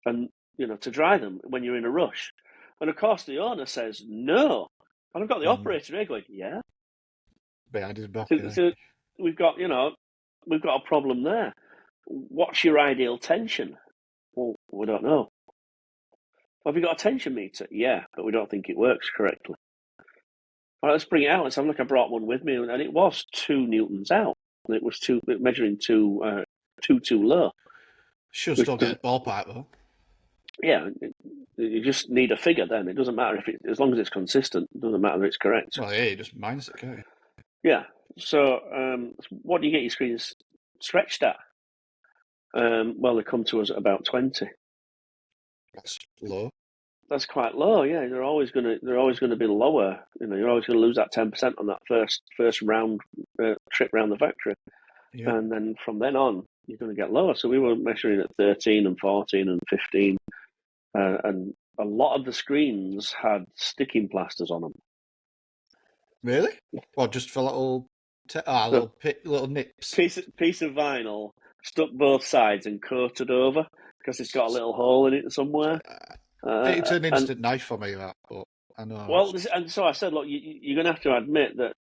[SPEAKER 3] and to dry them when you're in a rush? And of course the owner says no. And I've got the operator here going, yeah.
[SPEAKER 2] Behind his back.
[SPEAKER 3] So we've got a problem there. What's your ideal tension? Well, we don't know. Have you got a tension meter? Yeah, but we don't think it works correctly. All right, let's bring it out. Let's have a look. I brought one with me, and it was 2 newtons out. It was measuring too low.
[SPEAKER 2] Should still get a ballpark though.
[SPEAKER 3] Yeah, you just need a figure. Then it doesn't matter as long as it's consistent. It doesn't matter if it's correct.
[SPEAKER 2] Well, yeah, you just minus it, can't you?
[SPEAKER 3] Yeah. So, what do you get your screens stretched at? Well, they come to us at about 20.
[SPEAKER 2] That's low.
[SPEAKER 3] That's quite low. Yeah, they're always going to be lower. You're always going to lose that 10% on that first round trip around the factory, and then from then on, you're going to get lower. So we were measuring at 13 and 14 and 15, and a lot of the screens had sticking plasters on them.
[SPEAKER 2] Really? Or just for little nips?
[SPEAKER 3] Piece of vinyl stuck both sides and coated over because it's got a little hole in it somewhere.
[SPEAKER 2] It's an instant knife for me, that, but I know.
[SPEAKER 3] Well, and so I said, look, you're going to have to admit that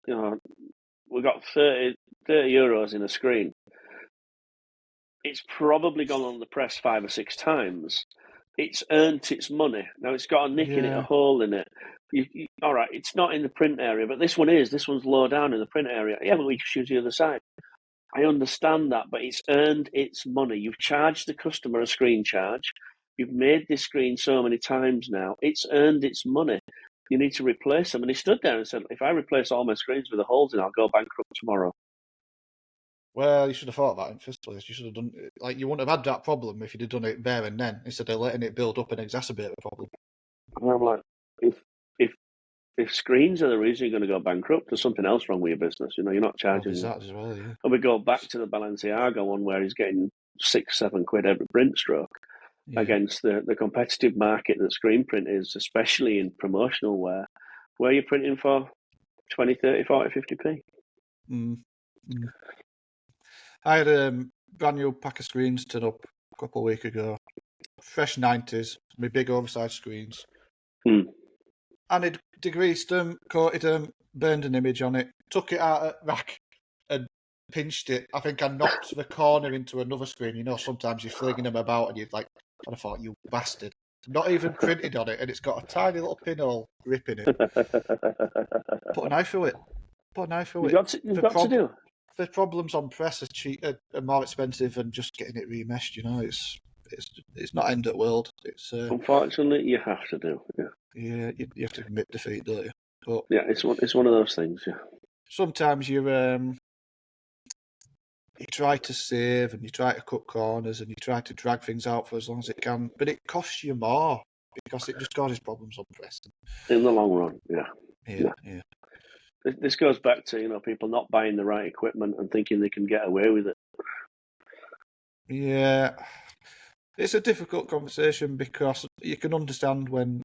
[SPEAKER 3] we've got 30 euros in a screen. It's probably gone on the press 5 or 6 times. It's earned its money. Now it's got a nick in it, a hole in it. All right, it's not in the print area, but this one is. This one's low down in the print area. Yeah, but we just use the other side. I understand that, but it's earned its money. You've charged the customer a screen charge. You've made this screen so many times now. It's earned its money. You need to replace them. And he stood there and said, if I replace all my screens with the holes in, I'll go bankrupt tomorrow.
[SPEAKER 2] Well, you should have thought that in the first place. You should have done you wouldn't have had that problem if you'd have done it there and then, instead of letting it build up and exacerbate the problem.
[SPEAKER 3] And I'm like, if if screens are the reason you're going to go bankrupt, there's something else wrong with your business. You're not
[SPEAKER 2] Well,
[SPEAKER 3] charging.
[SPEAKER 2] there's that as well, yeah.
[SPEAKER 3] And we go back to the Balenciaga one where he's getting 6-7 quid every print stroke against the competitive market that screen print is, especially in promotional wear, where you're printing for 20, 30, 40, 50p.
[SPEAKER 2] I had a brand new pack of screens turn up a couple of weeks ago. Fresh 90s, my big oversized screens. And it degreased them, coated them, burned an image on it, took it out of the rack and pinched it. I think I knocked the corner into another screen. You know, sometimes you're flinging them about and you're like, and I thought, you bastard. Not even printed on it, and it's got a tiny little pinhole grip in it. Put a knife through it.
[SPEAKER 3] You've got to do.
[SPEAKER 2] The problems on press are more expensive than just getting it remeshed. You know, it's not end of the world. It's
[SPEAKER 3] unfortunately you have to do.
[SPEAKER 2] Yeah, you have to admit defeat, don't you? But
[SPEAKER 3] yeah, it's one of those things. Yeah.
[SPEAKER 2] Sometimes you try to save and you try to cut corners and you try to drag things out for as long as it can, but it costs you more because it just causes problems on press.
[SPEAKER 3] In the long run,
[SPEAKER 2] yeah.
[SPEAKER 3] This goes back to people not buying the right equipment and thinking they can get away with it.
[SPEAKER 2] Yeah, it's a difficult conversation because you can understand when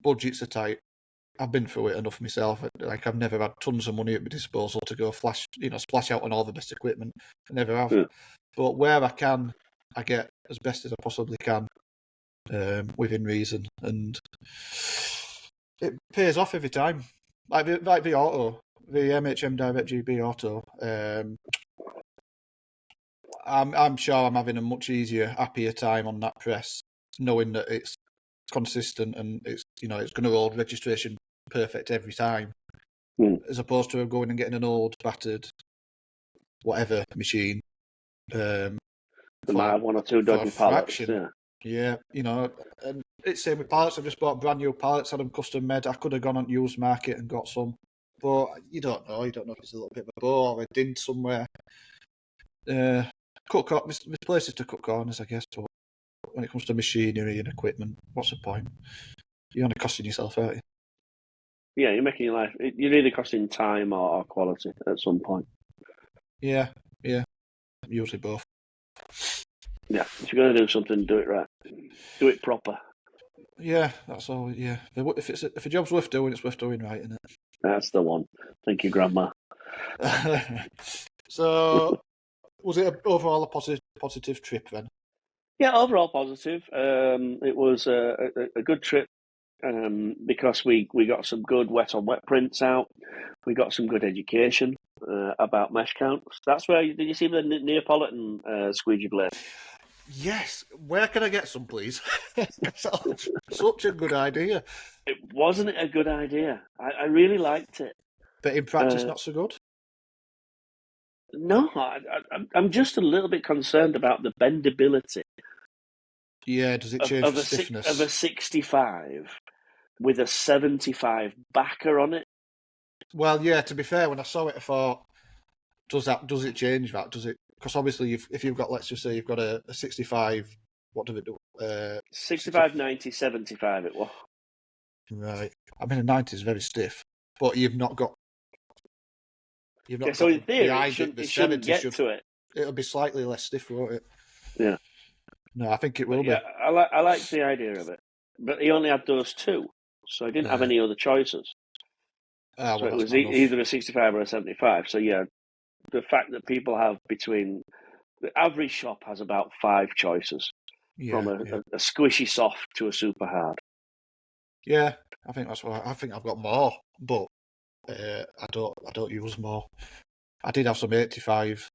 [SPEAKER 2] budgets are tight. I've been through it enough myself. Like, I've never had tons of money at my disposal to go splash out on all the best equipment. I never have. Yeah. But where I can, I get as best as I possibly can, within reason, and it pays off every time. Like the auto, the MHM Direct GB auto. I'm sure I'm having a much easier, happier time on that press, knowing that it's consistent and it's going to hold registration perfect every time, as opposed to going and getting an old battered whatever machine.
[SPEAKER 3] There might have one or two dodgy pallets.
[SPEAKER 2] Yeah, and it's same with pallets. I've just bought brand new pallets, had them custom made. I could have gone on used market and got some, but you don't know. You don't know if it's a little bit of a bow or a dint somewhere. There's places to cut corners, I guess, but when it comes to machinery and equipment, what's the point? You're only costing yourself out.
[SPEAKER 3] Yeah, you're making your life. You're either costing time or quality at some point.
[SPEAKER 2] Yeah, usually both.
[SPEAKER 3] Yeah, if you're going to do something, do it right. Do it proper.
[SPEAKER 2] Yeah, that's all. Yeah, if a job's worth doing, it's worth doing right, isn't it?
[SPEAKER 3] That's the one. Thank you, Grandma.
[SPEAKER 2] So, was it overall a positive trip then?
[SPEAKER 3] Yeah, overall positive. It was a good trip because we got some good wet on wet prints out. We got some good education about mesh counts. That's where did you see the Neapolitan squeegee blade?
[SPEAKER 2] Yes. Where can I get some, please? Such a good idea.
[SPEAKER 3] Wasn't it a good idea? I really liked it.
[SPEAKER 2] But in practice, not so good?
[SPEAKER 3] No, I'm just a little bit concerned about the bendability.
[SPEAKER 2] Yeah, does it change the stiffness?
[SPEAKER 3] Of a 65 with a 75 backer on it?
[SPEAKER 2] Well, yeah, to be fair, when I saw it, I thought, does it change that? Does it? Because obviously, if you've got, let's just say you've got a 65, what do it do?
[SPEAKER 3] 65, 90, 75 it was.
[SPEAKER 2] Right. I mean, a 90 is very stiff, but you've not got...
[SPEAKER 3] so in theory, it shouldn't get to it.
[SPEAKER 2] It'll be slightly less stiff, won't it?
[SPEAKER 3] Yeah.
[SPEAKER 2] No, I think it will be.
[SPEAKER 3] I like the idea of it. But he only had those two, so he didn't have any other choices. So it was either a 65 or a 75. So yeah, the fact that people have between... The average shop has about 5 choices, from a squishy soft to a super hard.
[SPEAKER 2] Yeah, I think that's why. I think I've got more, but I don't use more. I did have some 85,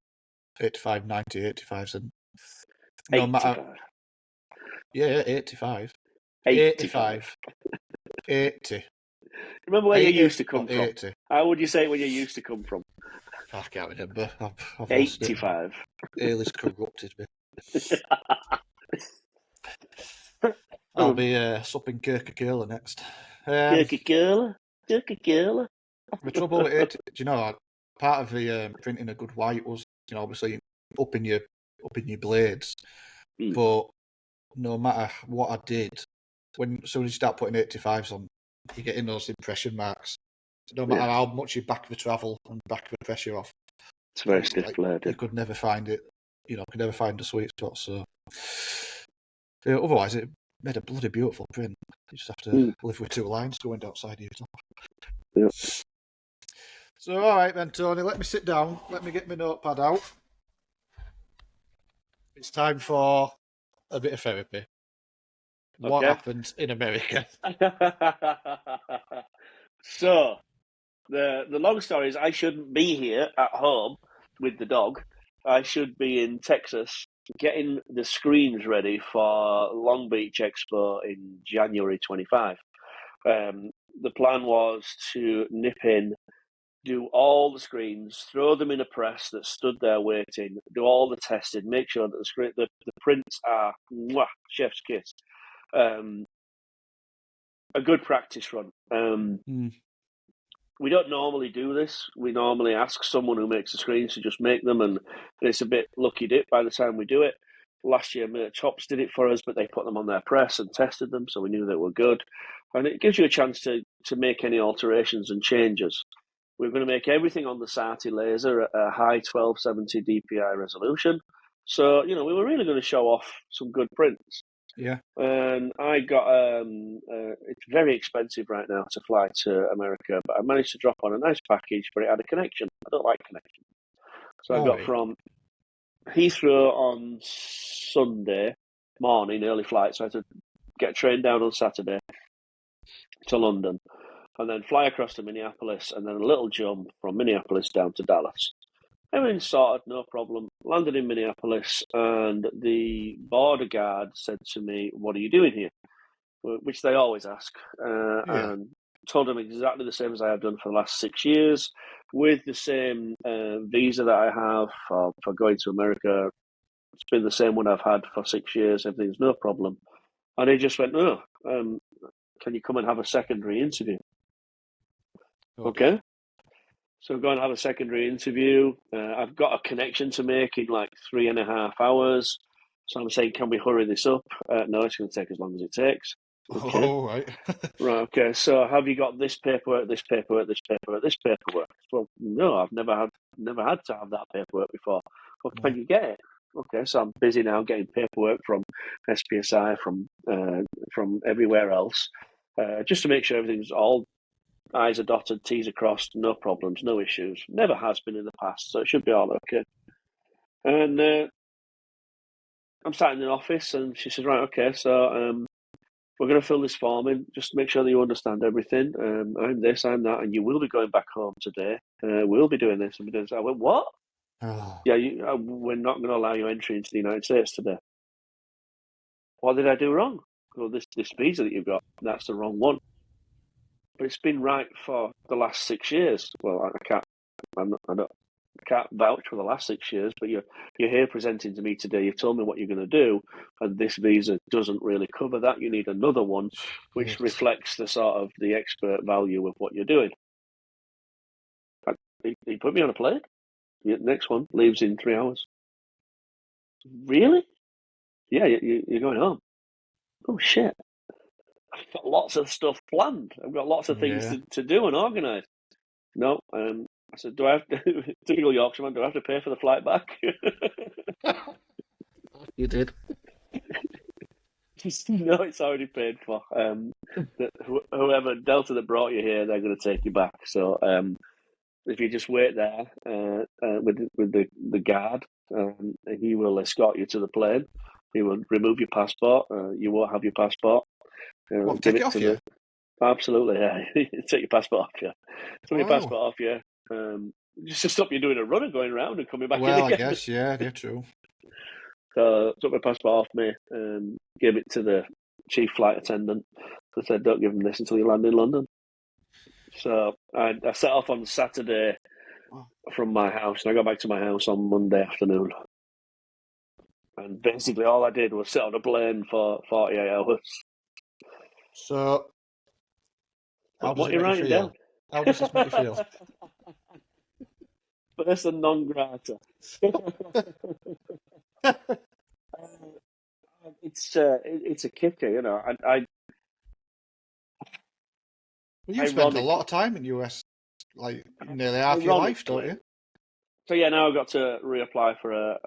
[SPEAKER 2] 90, 85s, and no
[SPEAKER 3] 85.
[SPEAKER 2] matter. Yeah, 85. 85. 80.
[SPEAKER 3] Remember where you used to come from?
[SPEAKER 2] 80.
[SPEAKER 3] How would you say where you used to come from?
[SPEAKER 2] I can't remember. I've
[SPEAKER 3] 85.
[SPEAKER 2] Ailey's corrupted me. I'll be supping Coca-Cola next.
[SPEAKER 3] Coca-Cola? Coca-Cola?
[SPEAKER 2] The trouble with it, do you know, part of the printing a good white was, obviously upping your blades. But no matter what I did, as soon as you start putting 85s on, you're getting those impression marks. No matter how much you back the travel and back the pressure off,
[SPEAKER 3] It's very stiff blade.
[SPEAKER 2] you could never find it. Could never find the sweet spot. So otherwise, it made a bloody beautiful print. You just have to live with 2 lines going outside your top.
[SPEAKER 3] Yeah.
[SPEAKER 2] So all right then, Tony. Let me sit down. Let me get my notepad out. It's time for a bit of therapy. What happened in America?
[SPEAKER 3] So, the long story is I shouldn't be here at home with the dog. I should be in Texas getting the screens ready for Long Beach Expo in January 25. The plan was to nip in, do all the screens, throw them in a press that stood there waiting, do all the testing, make sure that the prints are chef's kiss. A good practice run. We don't normally do this. We normally ask someone who makes the screens to just make them, and it's a bit lucky dip by the time we do it. Last year, Merch Hops did it for us, but they put them on their press and tested them, so we knew they were good. And it gives you a chance to make any alterations and changes. We're going to make everything on the SATI laser at a high 1270 DPI resolution. So, we were really going to show off some good prints.
[SPEAKER 2] Yeah.
[SPEAKER 3] And I got, it's very expensive right now to fly to America, but I managed to drop on a nice package, but it had a connection. I don't like connection. So I got from Heathrow on Sunday morning, early flight. So I had to get a train down on Saturday to London and then fly across to Minneapolis and then a little jump from Minneapolis down to Dallas. Everything sorted, no problem. Landed in Minneapolis, and the border guard said to me, "What are you doing here?" Which they always ask. And told them exactly the same as I have done for the last 6 years, with the same visa that I have for going to America. It's been the same one I've had for 6 years. Everything's no problem. And they just went, "No, can you come and have a secondary interview?" Okay. So go and have a secondary interview. I've got a connection to make in like 3.5 hours. So I'm saying, can we hurry this up? No, it's going to take as long as it takes. Okay.
[SPEAKER 2] Oh, right.
[SPEAKER 3] Right, okay. So have you got this paperwork, this paperwork, this paperwork, this paperwork? Well, no, I've never had to have that paperwork before. Well, can you get it? Okay, so I'm busy now getting paperwork from SPSI, from everywhere else, just to make sure everything's all I's are dotted, T's are crossed, no problems, no issues. Never has been in the past, so it should be all okay. And I'm sat in the office, and she says, "Right, okay, so we're going to fill this form in. Just make sure that you understand everything. I'm this, I'm that, and you will be going back home today. We'll be doing this and be doing this." I went, "What?"
[SPEAKER 2] Oh.
[SPEAKER 3] Yeah, we're not going to allow you entry into the United States today. What did I do wrong? Well, this visa that you've got, that's the wrong one. But it's been right for the last 6 years. Well, I can't vouch for the last 6 years, but you're here presenting to me today. You've told me what you're going to do, and this visa doesn't really cover that. You need another one, which reflects the sort of the expert value of what you're doing. He put me on a plane. The next one leaves in 3 hours. Really? Yeah, you're going home. Oh shit! I've got lots of stuff planned. I've got lots of things to do and organise. No, I said, do I have to, typical Yorkshireman, do I have to pay for the flight back?
[SPEAKER 2] You did.
[SPEAKER 3] No, it's already paid for. Whoever Delta that brought you here, they're going to take you back. So if you just wait there with the guard, he will escort you to the plane. He will remove your passport. You won't have your passport.
[SPEAKER 2] What, take it off you?
[SPEAKER 3] Absolutely, yeah. Take your passport off you. Take your passport off you. Just to stop you doing a run and going around and coming back in again.
[SPEAKER 2] Well, I guess, yeah, true.
[SPEAKER 3] So took my passport off me, gave it to the chief flight attendant. I said, "Don't give him this until you land in London." So I set off on Saturday from my house, and I got back to my house on Monday afternoon. And basically all I did was sit on a plane for 48 hours.
[SPEAKER 2] So,
[SPEAKER 3] what are you writing down?
[SPEAKER 2] How does this make you feel?
[SPEAKER 3] Person non grata. It's a kicker, you know.
[SPEAKER 2] Well, you spend a lot of time in the US, like nearly half your life, don't you?
[SPEAKER 3] So yeah, now I've got to reapply for a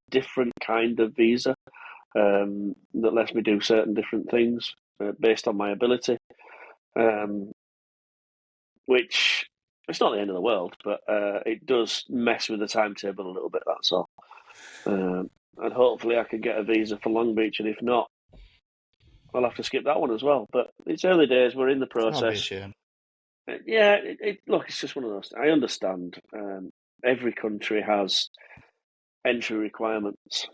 [SPEAKER 3] different kind of visa that lets me do certain different things based on my ability, which it's not the end of the world, but it does mess with the timetable a little bit. That's all. And hopefully I can get a visa for Long Beach, and if not, I'll have to skip that one as well. But it's early days. We're in the process.
[SPEAKER 2] That'll be a shame.
[SPEAKER 3] Yeah, look, it's just one of those. I understand. Every country has entry requirements,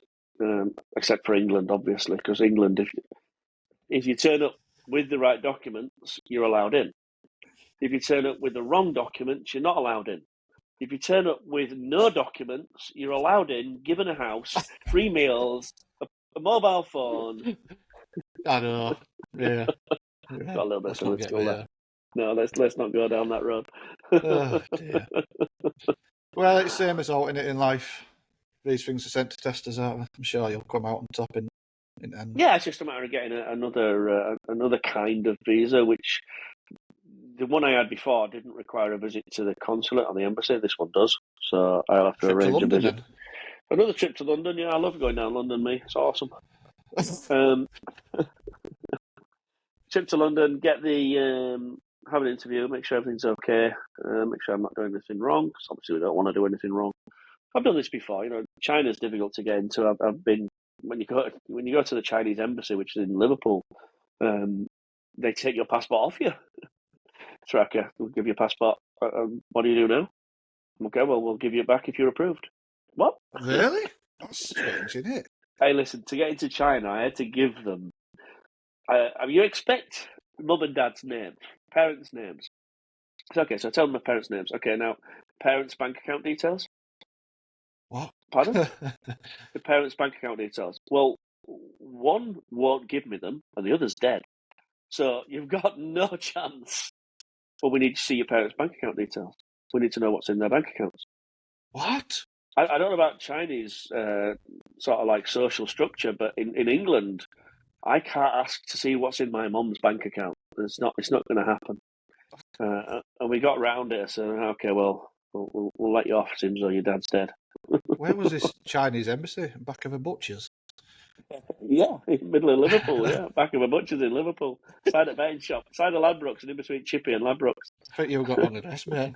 [SPEAKER 3] except for England, obviously, because England, if you turn up with the right documents, you're allowed in. If you turn up with the wrong documents, you're not allowed in. If you turn up with no documents, you're allowed in, given a house, free meals, a mobile phone.
[SPEAKER 2] I know. Yeah.
[SPEAKER 3] Got a little bit
[SPEAKER 2] Let's
[SPEAKER 3] of
[SPEAKER 2] not get
[SPEAKER 3] political there. No, let's not go down that road.
[SPEAKER 2] Oh, dear. Well, it's the same as all in life. These things are sent to testers, aren't they? I'm sure you'll come out on top in the end.
[SPEAKER 3] Yeah, it's just a matter of getting another kind of visa, which the one I had before didn't require a visit to the consulate or the embassy. This one does, so I'll have to
[SPEAKER 2] Trip to
[SPEAKER 3] arrange
[SPEAKER 2] London,
[SPEAKER 3] a visit.
[SPEAKER 2] then.
[SPEAKER 3] Another trip to London. Yeah, I love going down London. Me, it's awesome. Trip to London, get the have an interview, make sure everything's okay, make sure I'm not doing anything wrong. Because obviously we don't want to do anything wrong. I've done this before. You know, China's difficult to get into. I've been when you go to the Chinese embassy, which is in Liverpool, they take your passport off you. Tracker, we'll give you a passport. What do you do now? Okay, well, we'll give you it back if you're approved. What?
[SPEAKER 2] Really? That's strange, isn't it?
[SPEAKER 3] Hey, listen, to get into China, I had to give them. You expect mum and dad's names, parents' names. Okay, so I tell them my parents' names. Okay, now, parents' bank account details.
[SPEAKER 2] What?
[SPEAKER 3] Pardon? The parents' bank account details. Well, one won't give me them, and the other's dead. So you've got no chance. Well, we need to see your parents' bank account details. We need to know what's in their bank accounts.
[SPEAKER 2] What?
[SPEAKER 3] I don't know about Chinese sort of like social structure, but in England, I can't ask to see what's in my mum's bank account. It's not going to happen. And we got round it, so okay, well, we'll let you off. Seems though your dad's dead.
[SPEAKER 2] Where was this Chinese embassy? Back of a butcher's?
[SPEAKER 3] Yeah, in middle of Liverpool. Yeah, back of a butcher's in Liverpool, side of betting shop, side of Ladbrokes, and in between Chippy and Ladbrokes.
[SPEAKER 2] I think you've got wrong address, man.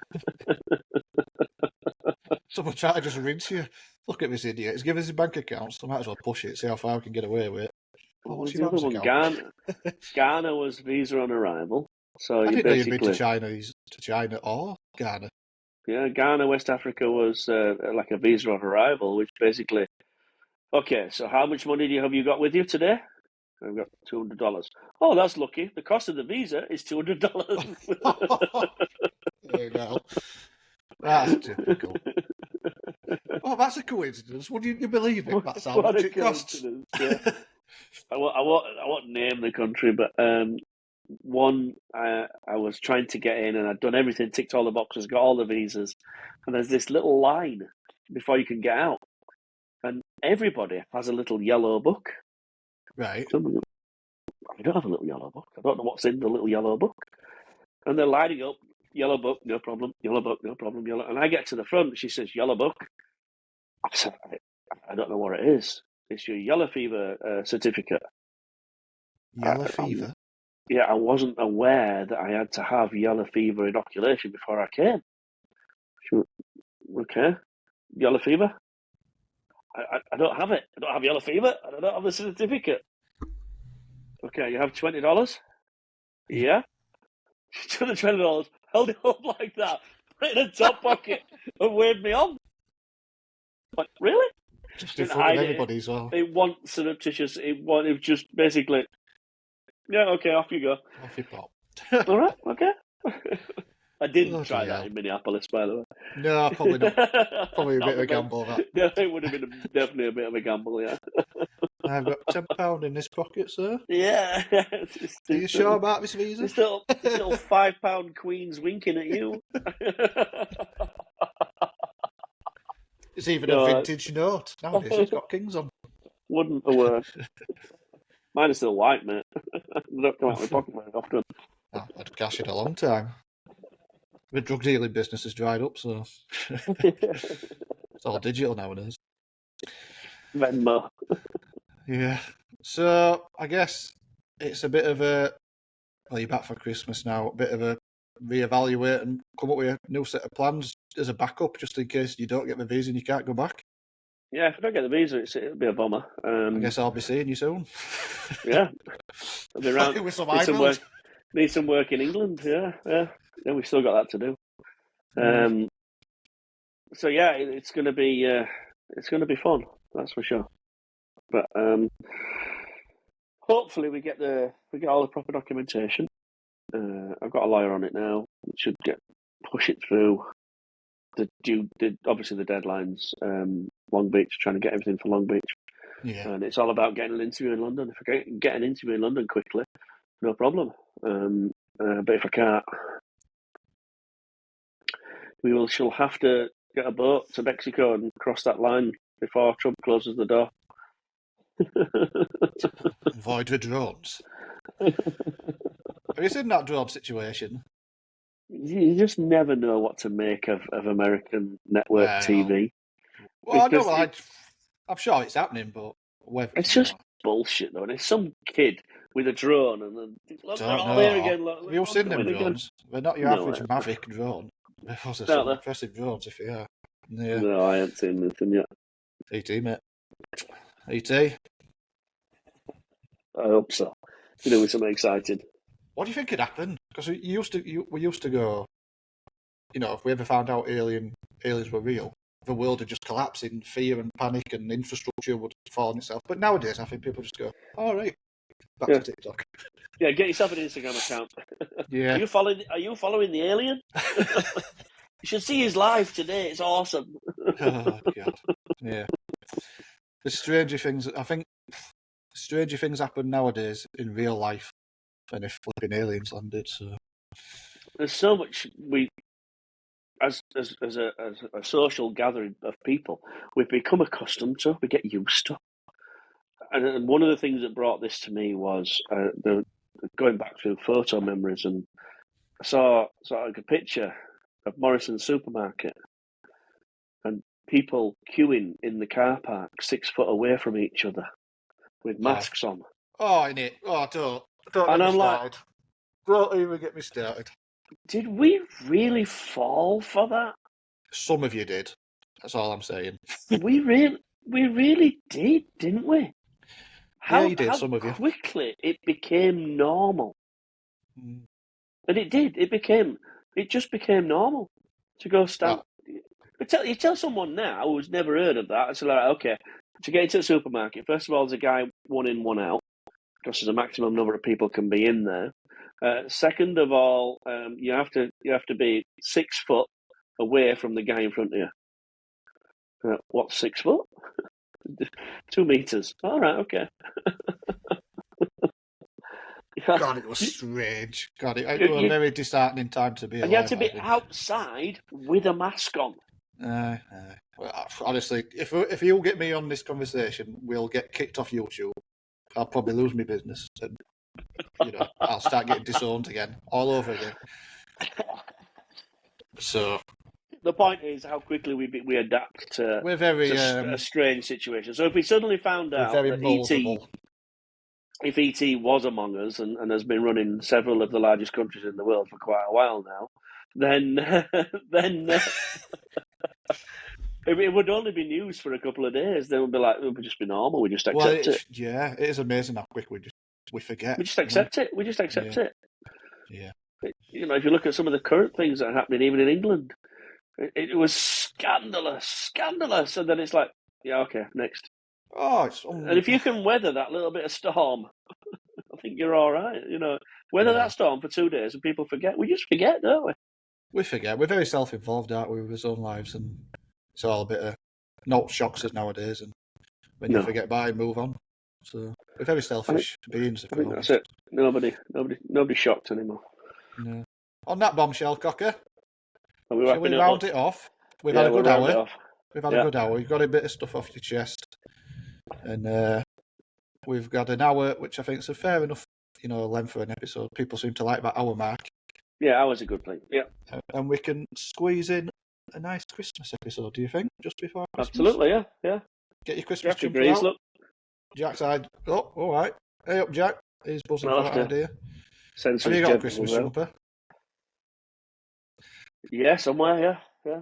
[SPEAKER 2] Someone try to just rinse you. Look at this idiot. He's given us his bank account, so I might as well push it, see how far we can get away with it.
[SPEAKER 3] What's the other one? Ghana was visa on arrival. So
[SPEAKER 2] I
[SPEAKER 3] you
[SPEAKER 2] didn't know you'd
[SPEAKER 3] basically
[SPEAKER 2] been to China or Ghana.
[SPEAKER 3] Yeah, Ghana, West Africa was like a visa on arrival, which basically, okay, so how much money have you got with you today? I've got $200. Oh, that's lucky. The cost of the visa is $200.
[SPEAKER 2] There you go. That's typical. Oh, that's a coincidence. Wouldn't you believe it? That's how much it costs.
[SPEAKER 3] Yeah. I won't name the country, but one I was trying to get in, and I'd done everything, ticked all the boxes, got all the visas, and there's this little line before you can get out, and everybody has a little yellow book.
[SPEAKER 2] Right.
[SPEAKER 3] I don't have a little yellow book. I don't know what's in the little yellow book. And they're lining up, yellow book, no problem, yellow book, no problem, yellow. And I get to the front, she says, yellow book. I said, I don't know what it is. It's your yellow fever certificate.
[SPEAKER 2] Yellow fever?
[SPEAKER 3] Yeah, I wasn't aware that I had to have yellow fever inoculation before I came. She went, okay, yellow fever? I don't have it. I don't have yellow fever, and I don't have the certificate. Okay, you have $20? Yeah. She took the $20, held it up like that, put it in the top pocket, and waved me on. Like, really?
[SPEAKER 2] Just in front of everybody as well.
[SPEAKER 3] It wasn't surreptitious. It was just basically, yeah, okay, off you go.
[SPEAKER 2] Off you pop.
[SPEAKER 3] All right, okay. I didn't try that in Minneapolis, by the way.
[SPEAKER 2] No, probably not. Probably a bit of a gamble, that.
[SPEAKER 3] Yeah, it would have been definitely a bit of a gamble, yeah.
[SPEAKER 2] I've got £10 in this pocket, sir.
[SPEAKER 3] Yeah.
[SPEAKER 2] Are you sure about this visa?
[SPEAKER 3] This little £5 Queen's winking at you.
[SPEAKER 2] It's even a vintage note. Nowadays it's got kings on.
[SPEAKER 3] Wouldn't have worked. Mine is still white, mate. They don't come out of my pocket very often.
[SPEAKER 2] I'd cash in a long time. The drug dealing business has dried up, so it's all digital nowadays.
[SPEAKER 3] Venmo.
[SPEAKER 2] Yeah. So I guess it's a bit of a. Well, you're back for Christmas now. A bit of a reevaluate and come up with a new set of plans as a backup, just in case you don't get the visa and you can't go back.
[SPEAKER 3] Yeah, if I don't get the visa, it'll be a bummer.
[SPEAKER 2] I guess I'll be seeing you soon.
[SPEAKER 3] Yeah, I'll be around.
[SPEAKER 2] With some
[SPEAKER 3] Need some
[SPEAKER 2] eyebrows.
[SPEAKER 3] work. Need some work in England. Yeah. We've still got that to do. So yeah, it's going to be fun. That's for sure. But hopefully we get all the proper documentation. I've got a lawyer on it now. We should push it through. Obviously the deadline's Long Beach, trying to get everything for Long Beach.
[SPEAKER 2] Yeah.
[SPEAKER 3] And it's all about getting an interview in London. If I get an interview in London quickly, no problem. But if I can't, she'll have to get a boat to Mexico and cross that line before Trump closes the door.
[SPEAKER 2] Avoid the drones. Have you seen that drone situation?
[SPEAKER 3] You just never know what to make of American network TV.
[SPEAKER 2] Well, I know. I'm sure it's happening, but
[SPEAKER 3] it's just bullshit, though. And it's some kid with a drone, and then look, they're all there again. Look,
[SPEAKER 2] have you seen them drones? They're not your average Mavic drone. Those are some impressive drones, if you are. Yeah.
[SPEAKER 3] No, I haven't seen anything yet.
[SPEAKER 2] ET, mate. ET.
[SPEAKER 3] I hope so. With something exciting.
[SPEAKER 2] What do you think could happen? Because we used to go. If we ever found out aliens were real, the world would just collapse in fear and panic, and infrastructure would fall on itself. But nowadays, I think people just go, "All right, back to TikTok."
[SPEAKER 3] Yeah, get yourself an Instagram account.
[SPEAKER 2] Yeah.
[SPEAKER 3] Are you following the alien? You should see his live today. It's awesome.
[SPEAKER 2] Oh God. Yeah. The stranger things. I think stranger things happen nowadays in real life than if flipping aliens landed. So
[SPEAKER 3] there's so much as a social gathering of people, we've become accustomed to. We get used to. And one of the things that brought this to me was going back through photo memories, and I saw a picture of Morrison's supermarket and people queuing in the car park 6 foot away from each other with masks on.
[SPEAKER 2] Oh, in it. Oh, don't
[SPEAKER 3] and I'm like,
[SPEAKER 2] don't even get me started.
[SPEAKER 3] Did we really fall for that?
[SPEAKER 2] Some of you did. That's all I'm saying.
[SPEAKER 3] we really did, didn't we?
[SPEAKER 2] Yeah, you did, some of you.
[SPEAKER 3] Quickly it became normal. And it did. It just became normal to go stand. You tell someone now who's never heard of that, it's like, okay, to get into the supermarket, first of all, there's a guy 1 in, 1 out, because there's a maximum number of people can be in there. Second of all, you have to be 6 foot away from the guy in front of you. What's 6 foot? 2 meters. All right, okay.
[SPEAKER 2] God, it was strange. God, it was a very disheartening time to be alive.
[SPEAKER 3] And you had to be outside with a mask on.
[SPEAKER 2] Well, honestly, if you get me on this conversation, we'll get kicked off YouTube. I'll probably lose my business. And, I'll start getting disowned again, all over again. So
[SPEAKER 3] the point is how quickly we adapt to.
[SPEAKER 2] We're very
[SPEAKER 3] a strange situation. So if we suddenly found out that if ET was among us and has been running several of the largest countries in the world for quite a while now, then it would only be news for a couple of days. Then it would just be normal. We just accept it.
[SPEAKER 2] Yeah, it is amazing how quick we forget.
[SPEAKER 3] We just accept it. We just accept it.
[SPEAKER 2] Yeah.
[SPEAKER 3] If you look at some of the current things that are happening, even in England, it was scandalous. And then it's like, yeah, okay, next.
[SPEAKER 2] Oh,
[SPEAKER 3] and if you can weather that little bit of storm, I think you're all right. Weather that storm for 2 days and people forget. We just forget, don't we?
[SPEAKER 2] We forget. We're very self-involved, aren't we, with our own lives, and it's all a bit of not shocks us nowadays. And when you forget about it, move on. So we're very selfish beings.
[SPEAKER 3] I think that's it. Nobody shocked anymore.
[SPEAKER 2] No. On that bombshell, Cocker,
[SPEAKER 3] shall we
[SPEAKER 2] round it off? We've had a good hour. We've had a good hour. You've got a bit of stuff off your chest. And we've got an hour, which I think is a fair enough length of an episode. People seem to like that hour mark.
[SPEAKER 3] Yeah, hour's a good thing. Yeah,
[SPEAKER 2] And we can squeeze in a nice Christmas episode, do you think? Just before Christmas?
[SPEAKER 3] absolutely. Yeah.
[SPEAKER 2] Get your Christmas
[SPEAKER 3] Jeff
[SPEAKER 2] jumper
[SPEAKER 3] agrees.
[SPEAKER 2] out.
[SPEAKER 3] Look,
[SPEAKER 2] Jack's eyed. Oh, all right. Hey up, Jack. He's buzzing
[SPEAKER 3] I'll
[SPEAKER 2] for
[SPEAKER 3] have
[SPEAKER 2] that
[SPEAKER 3] to
[SPEAKER 2] idea.
[SPEAKER 3] send some
[SPEAKER 2] Have you got a
[SPEAKER 3] Jeff
[SPEAKER 2] Christmas
[SPEAKER 3] over.
[SPEAKER 2] jumper?
[SPEAKER 3] Yeah, somewhere. Yeah.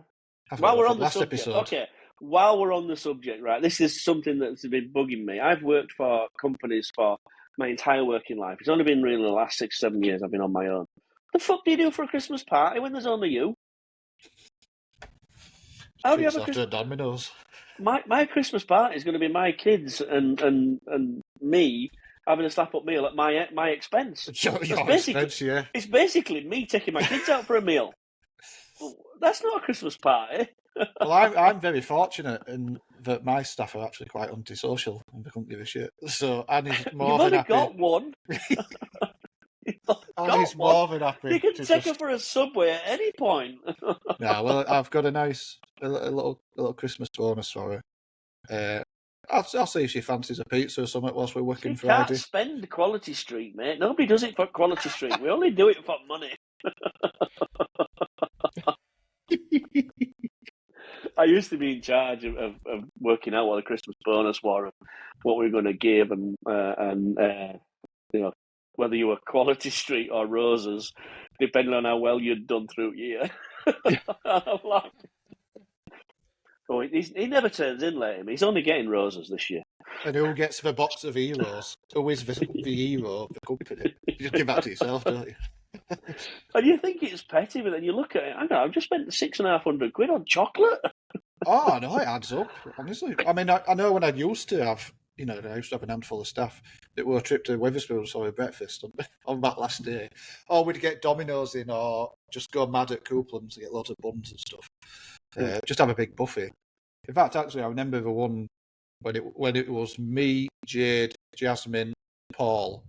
[SPEAKER 2] I've
[SPEAKER 3] While
[SPEAKER 2] got
[SPEAKER 3] we're
[SPEAKER 2] one
[SPEAKER 3] on
[SPEAKER 2] for
[SPEAKER 3] the
[SPEAKER 2] last
[SPEAKER 3] subject,
[SPEAKER 2] episode.
[SPEAKER 3] okay. While we're on the subject, right? This is something that's been bugging me. I've worked for companies for my entire working life. It's only been really the last 6-7 years I've been on my own. The fuck do you do for a Christmas party when there's only you? How do you have a
[SPEAKER 2] Treats after
[SPEAKER 3] Christmas?
[SPEAKER 2] Domino's.
[SPEAKER 3] My Christmas party is going to be my kids and me having a slap-up meal at my expense.
[SPEAKER 2] Your expense, yeah.
[SPEAKER 3] It's basically me taking my kids out for a meal. Well, that's not a Christmas party.
[SPEAKER 2] Well, I'm very fortunate in that my staff are actually quite antisocial and they couldn't give a shit. So Annie's more
[SPEAKER 3] You've
[SPEAKER 2] than
[SPEAKER 3] only
[SPEAKER 2] happy.
[SPEAKER 3] got one.
[SPEAKER 2] Annie's more than happy.
[SPEAKER 3] You can
[SPEAKER 2] to
[SPEAKER 3] take
[SPEAKER 2] just...
[SPEAKER 3] her for a Subway at any point.
[SPEAKER 2] No, well, I've got a little Christmas bonus for her. I'll see if she fancies a pizza or something whilst we're working
[SPEAKER 3] You
[SPEAKER 2] Friday.
[SPEAKER 3] can't spend Quality Street, mate. Nobody does it for Quality Street. We only do it for money. I used to be in charge of working out what the Christmas bonus was, and what we were going to give, and whether you were Quality Street or Roses, depending on how well you'd done through the year. I'm like, oh, he never turns in late. He's only getting Roses this year.
[SPEAKER 2] And who gets the box of heroes? Who is the hero of the company? You just give that to yourself, don't you?
[SPEAKER 3] And you think it's petty, but then you look at it. I've just spent £650 on chocolate.
[SPEAKER 2] Oh, no, it adds up, honestly. I mean, I know when I used to have, I used to have an handful of staff that were a trip to Wetherspoons for a breakfast on that last day. Or we'd get Domino's in or just go mad at Couplands to get loads of buns and stuff. Just have a big buffet. In fact, actually, I remember the one when it was me, Jade, Jasmine, Paul.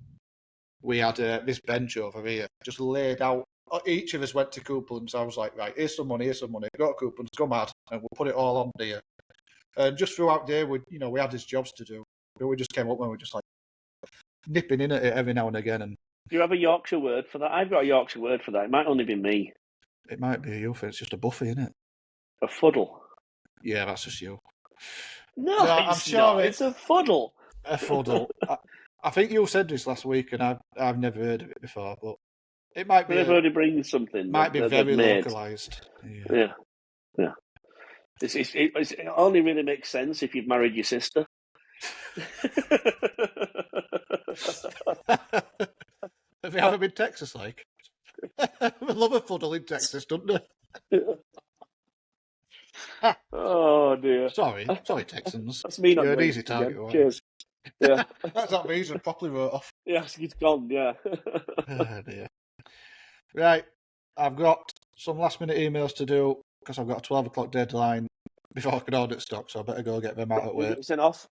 [SPEAKER 2] We had this bench over here, just laid out. Each of us went to Couplands. I was like, right, here's some money. Go to Couplands, go mad, and we'll put it all on here. And just throughout the day, we had these jobs to do. But we just came up and we were just like nipping in at it every now and again. And
[SPEAKER 3] do you have a Yorkshire word for that? I've got a Yorkshire word for that. It might only be me.
[SPEAKER 2] It might be you, it's just a buffet, isn't it?
[SPEAKER 3] A fuddle.
[SPEAKER 2] Yeah, that's just you.
[SPEAKER 3] No,
[SPEAKER 2] I'm
[SPEAKER 3] it's
[SPEAKER 2] sure
[SPEAKER 3] not. It's a fuddle.
[SPEAKER 2] A fuddle. I think you said this last week, and I've never heard of it before, but it might be.
[SPEAKER 3] But everybody brings something.
[SPEAKER 2] Might be very
[SPEAKER 3] made.
[SPEAKER 2] localized.
[SPEAKER 3] Yeah. It only really makes sense if you've married your sister.
[SPEAKER 2] Have you ever been Texas like? We love a fuddle in Texas, don't they?
[SPEAKER 3] Oh dear.
[SPEAKER 2] Sorry, Texans.
[SPEAKER 3] That's me not
[SPEAKER 2] You're an
[SPEAKER 3] doing
[SPEAKER 2] easy
[SPEAKER 3] it
[SPEAKER 2] target.
[SPEAKER 3] again. Cheers. Yeah.
[SPEAKER 2] That's not me, I properly wrote off.
[SPEAKER 3] Yes, it's gone, yeah.
[SPEAKER 2] Oh dear. Right, I've got some last minute emails to do because I've got a 12 o'clock deadline before I can audit stock, so I better go get them out at work.
[SPEAKER 3] Sent off.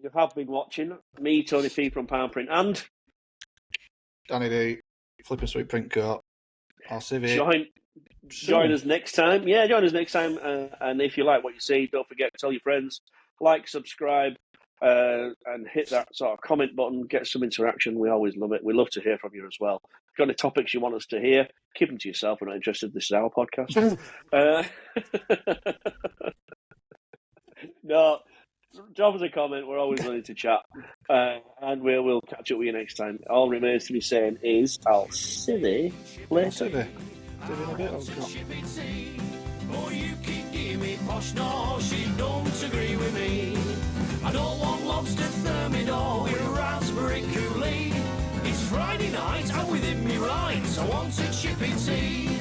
[SPEAKER 3] You have been watching me, Tony P from Pound Print, and
[SPEAKER 2] Danny D, Flippin' Sweet Print Coat. I'll see you.
[SPEAKER 3] Join us next time. Yeah, join us next time. And if you like what you see, don't forget to tell your friends, like, subscribe, and hit that sort of comment button. Get some interaction. We always love it. We love to hear from you as well. If you've got any topics you want us to hear, keep them to yourself. We're not interested. This is our podcast. No, drop us a comment. We're always willing to chat. And we'll catch up with you next time. All remains to be said is I'll see you later.
[SPEAKER 1] Chippy Tea. Oh, you keep giving me posh, no, she don't agree with me. I don't want lobster thermidor with raspberry Kool-Aid. It's Friday night, I'm within me rights. I want a Chippy Tea.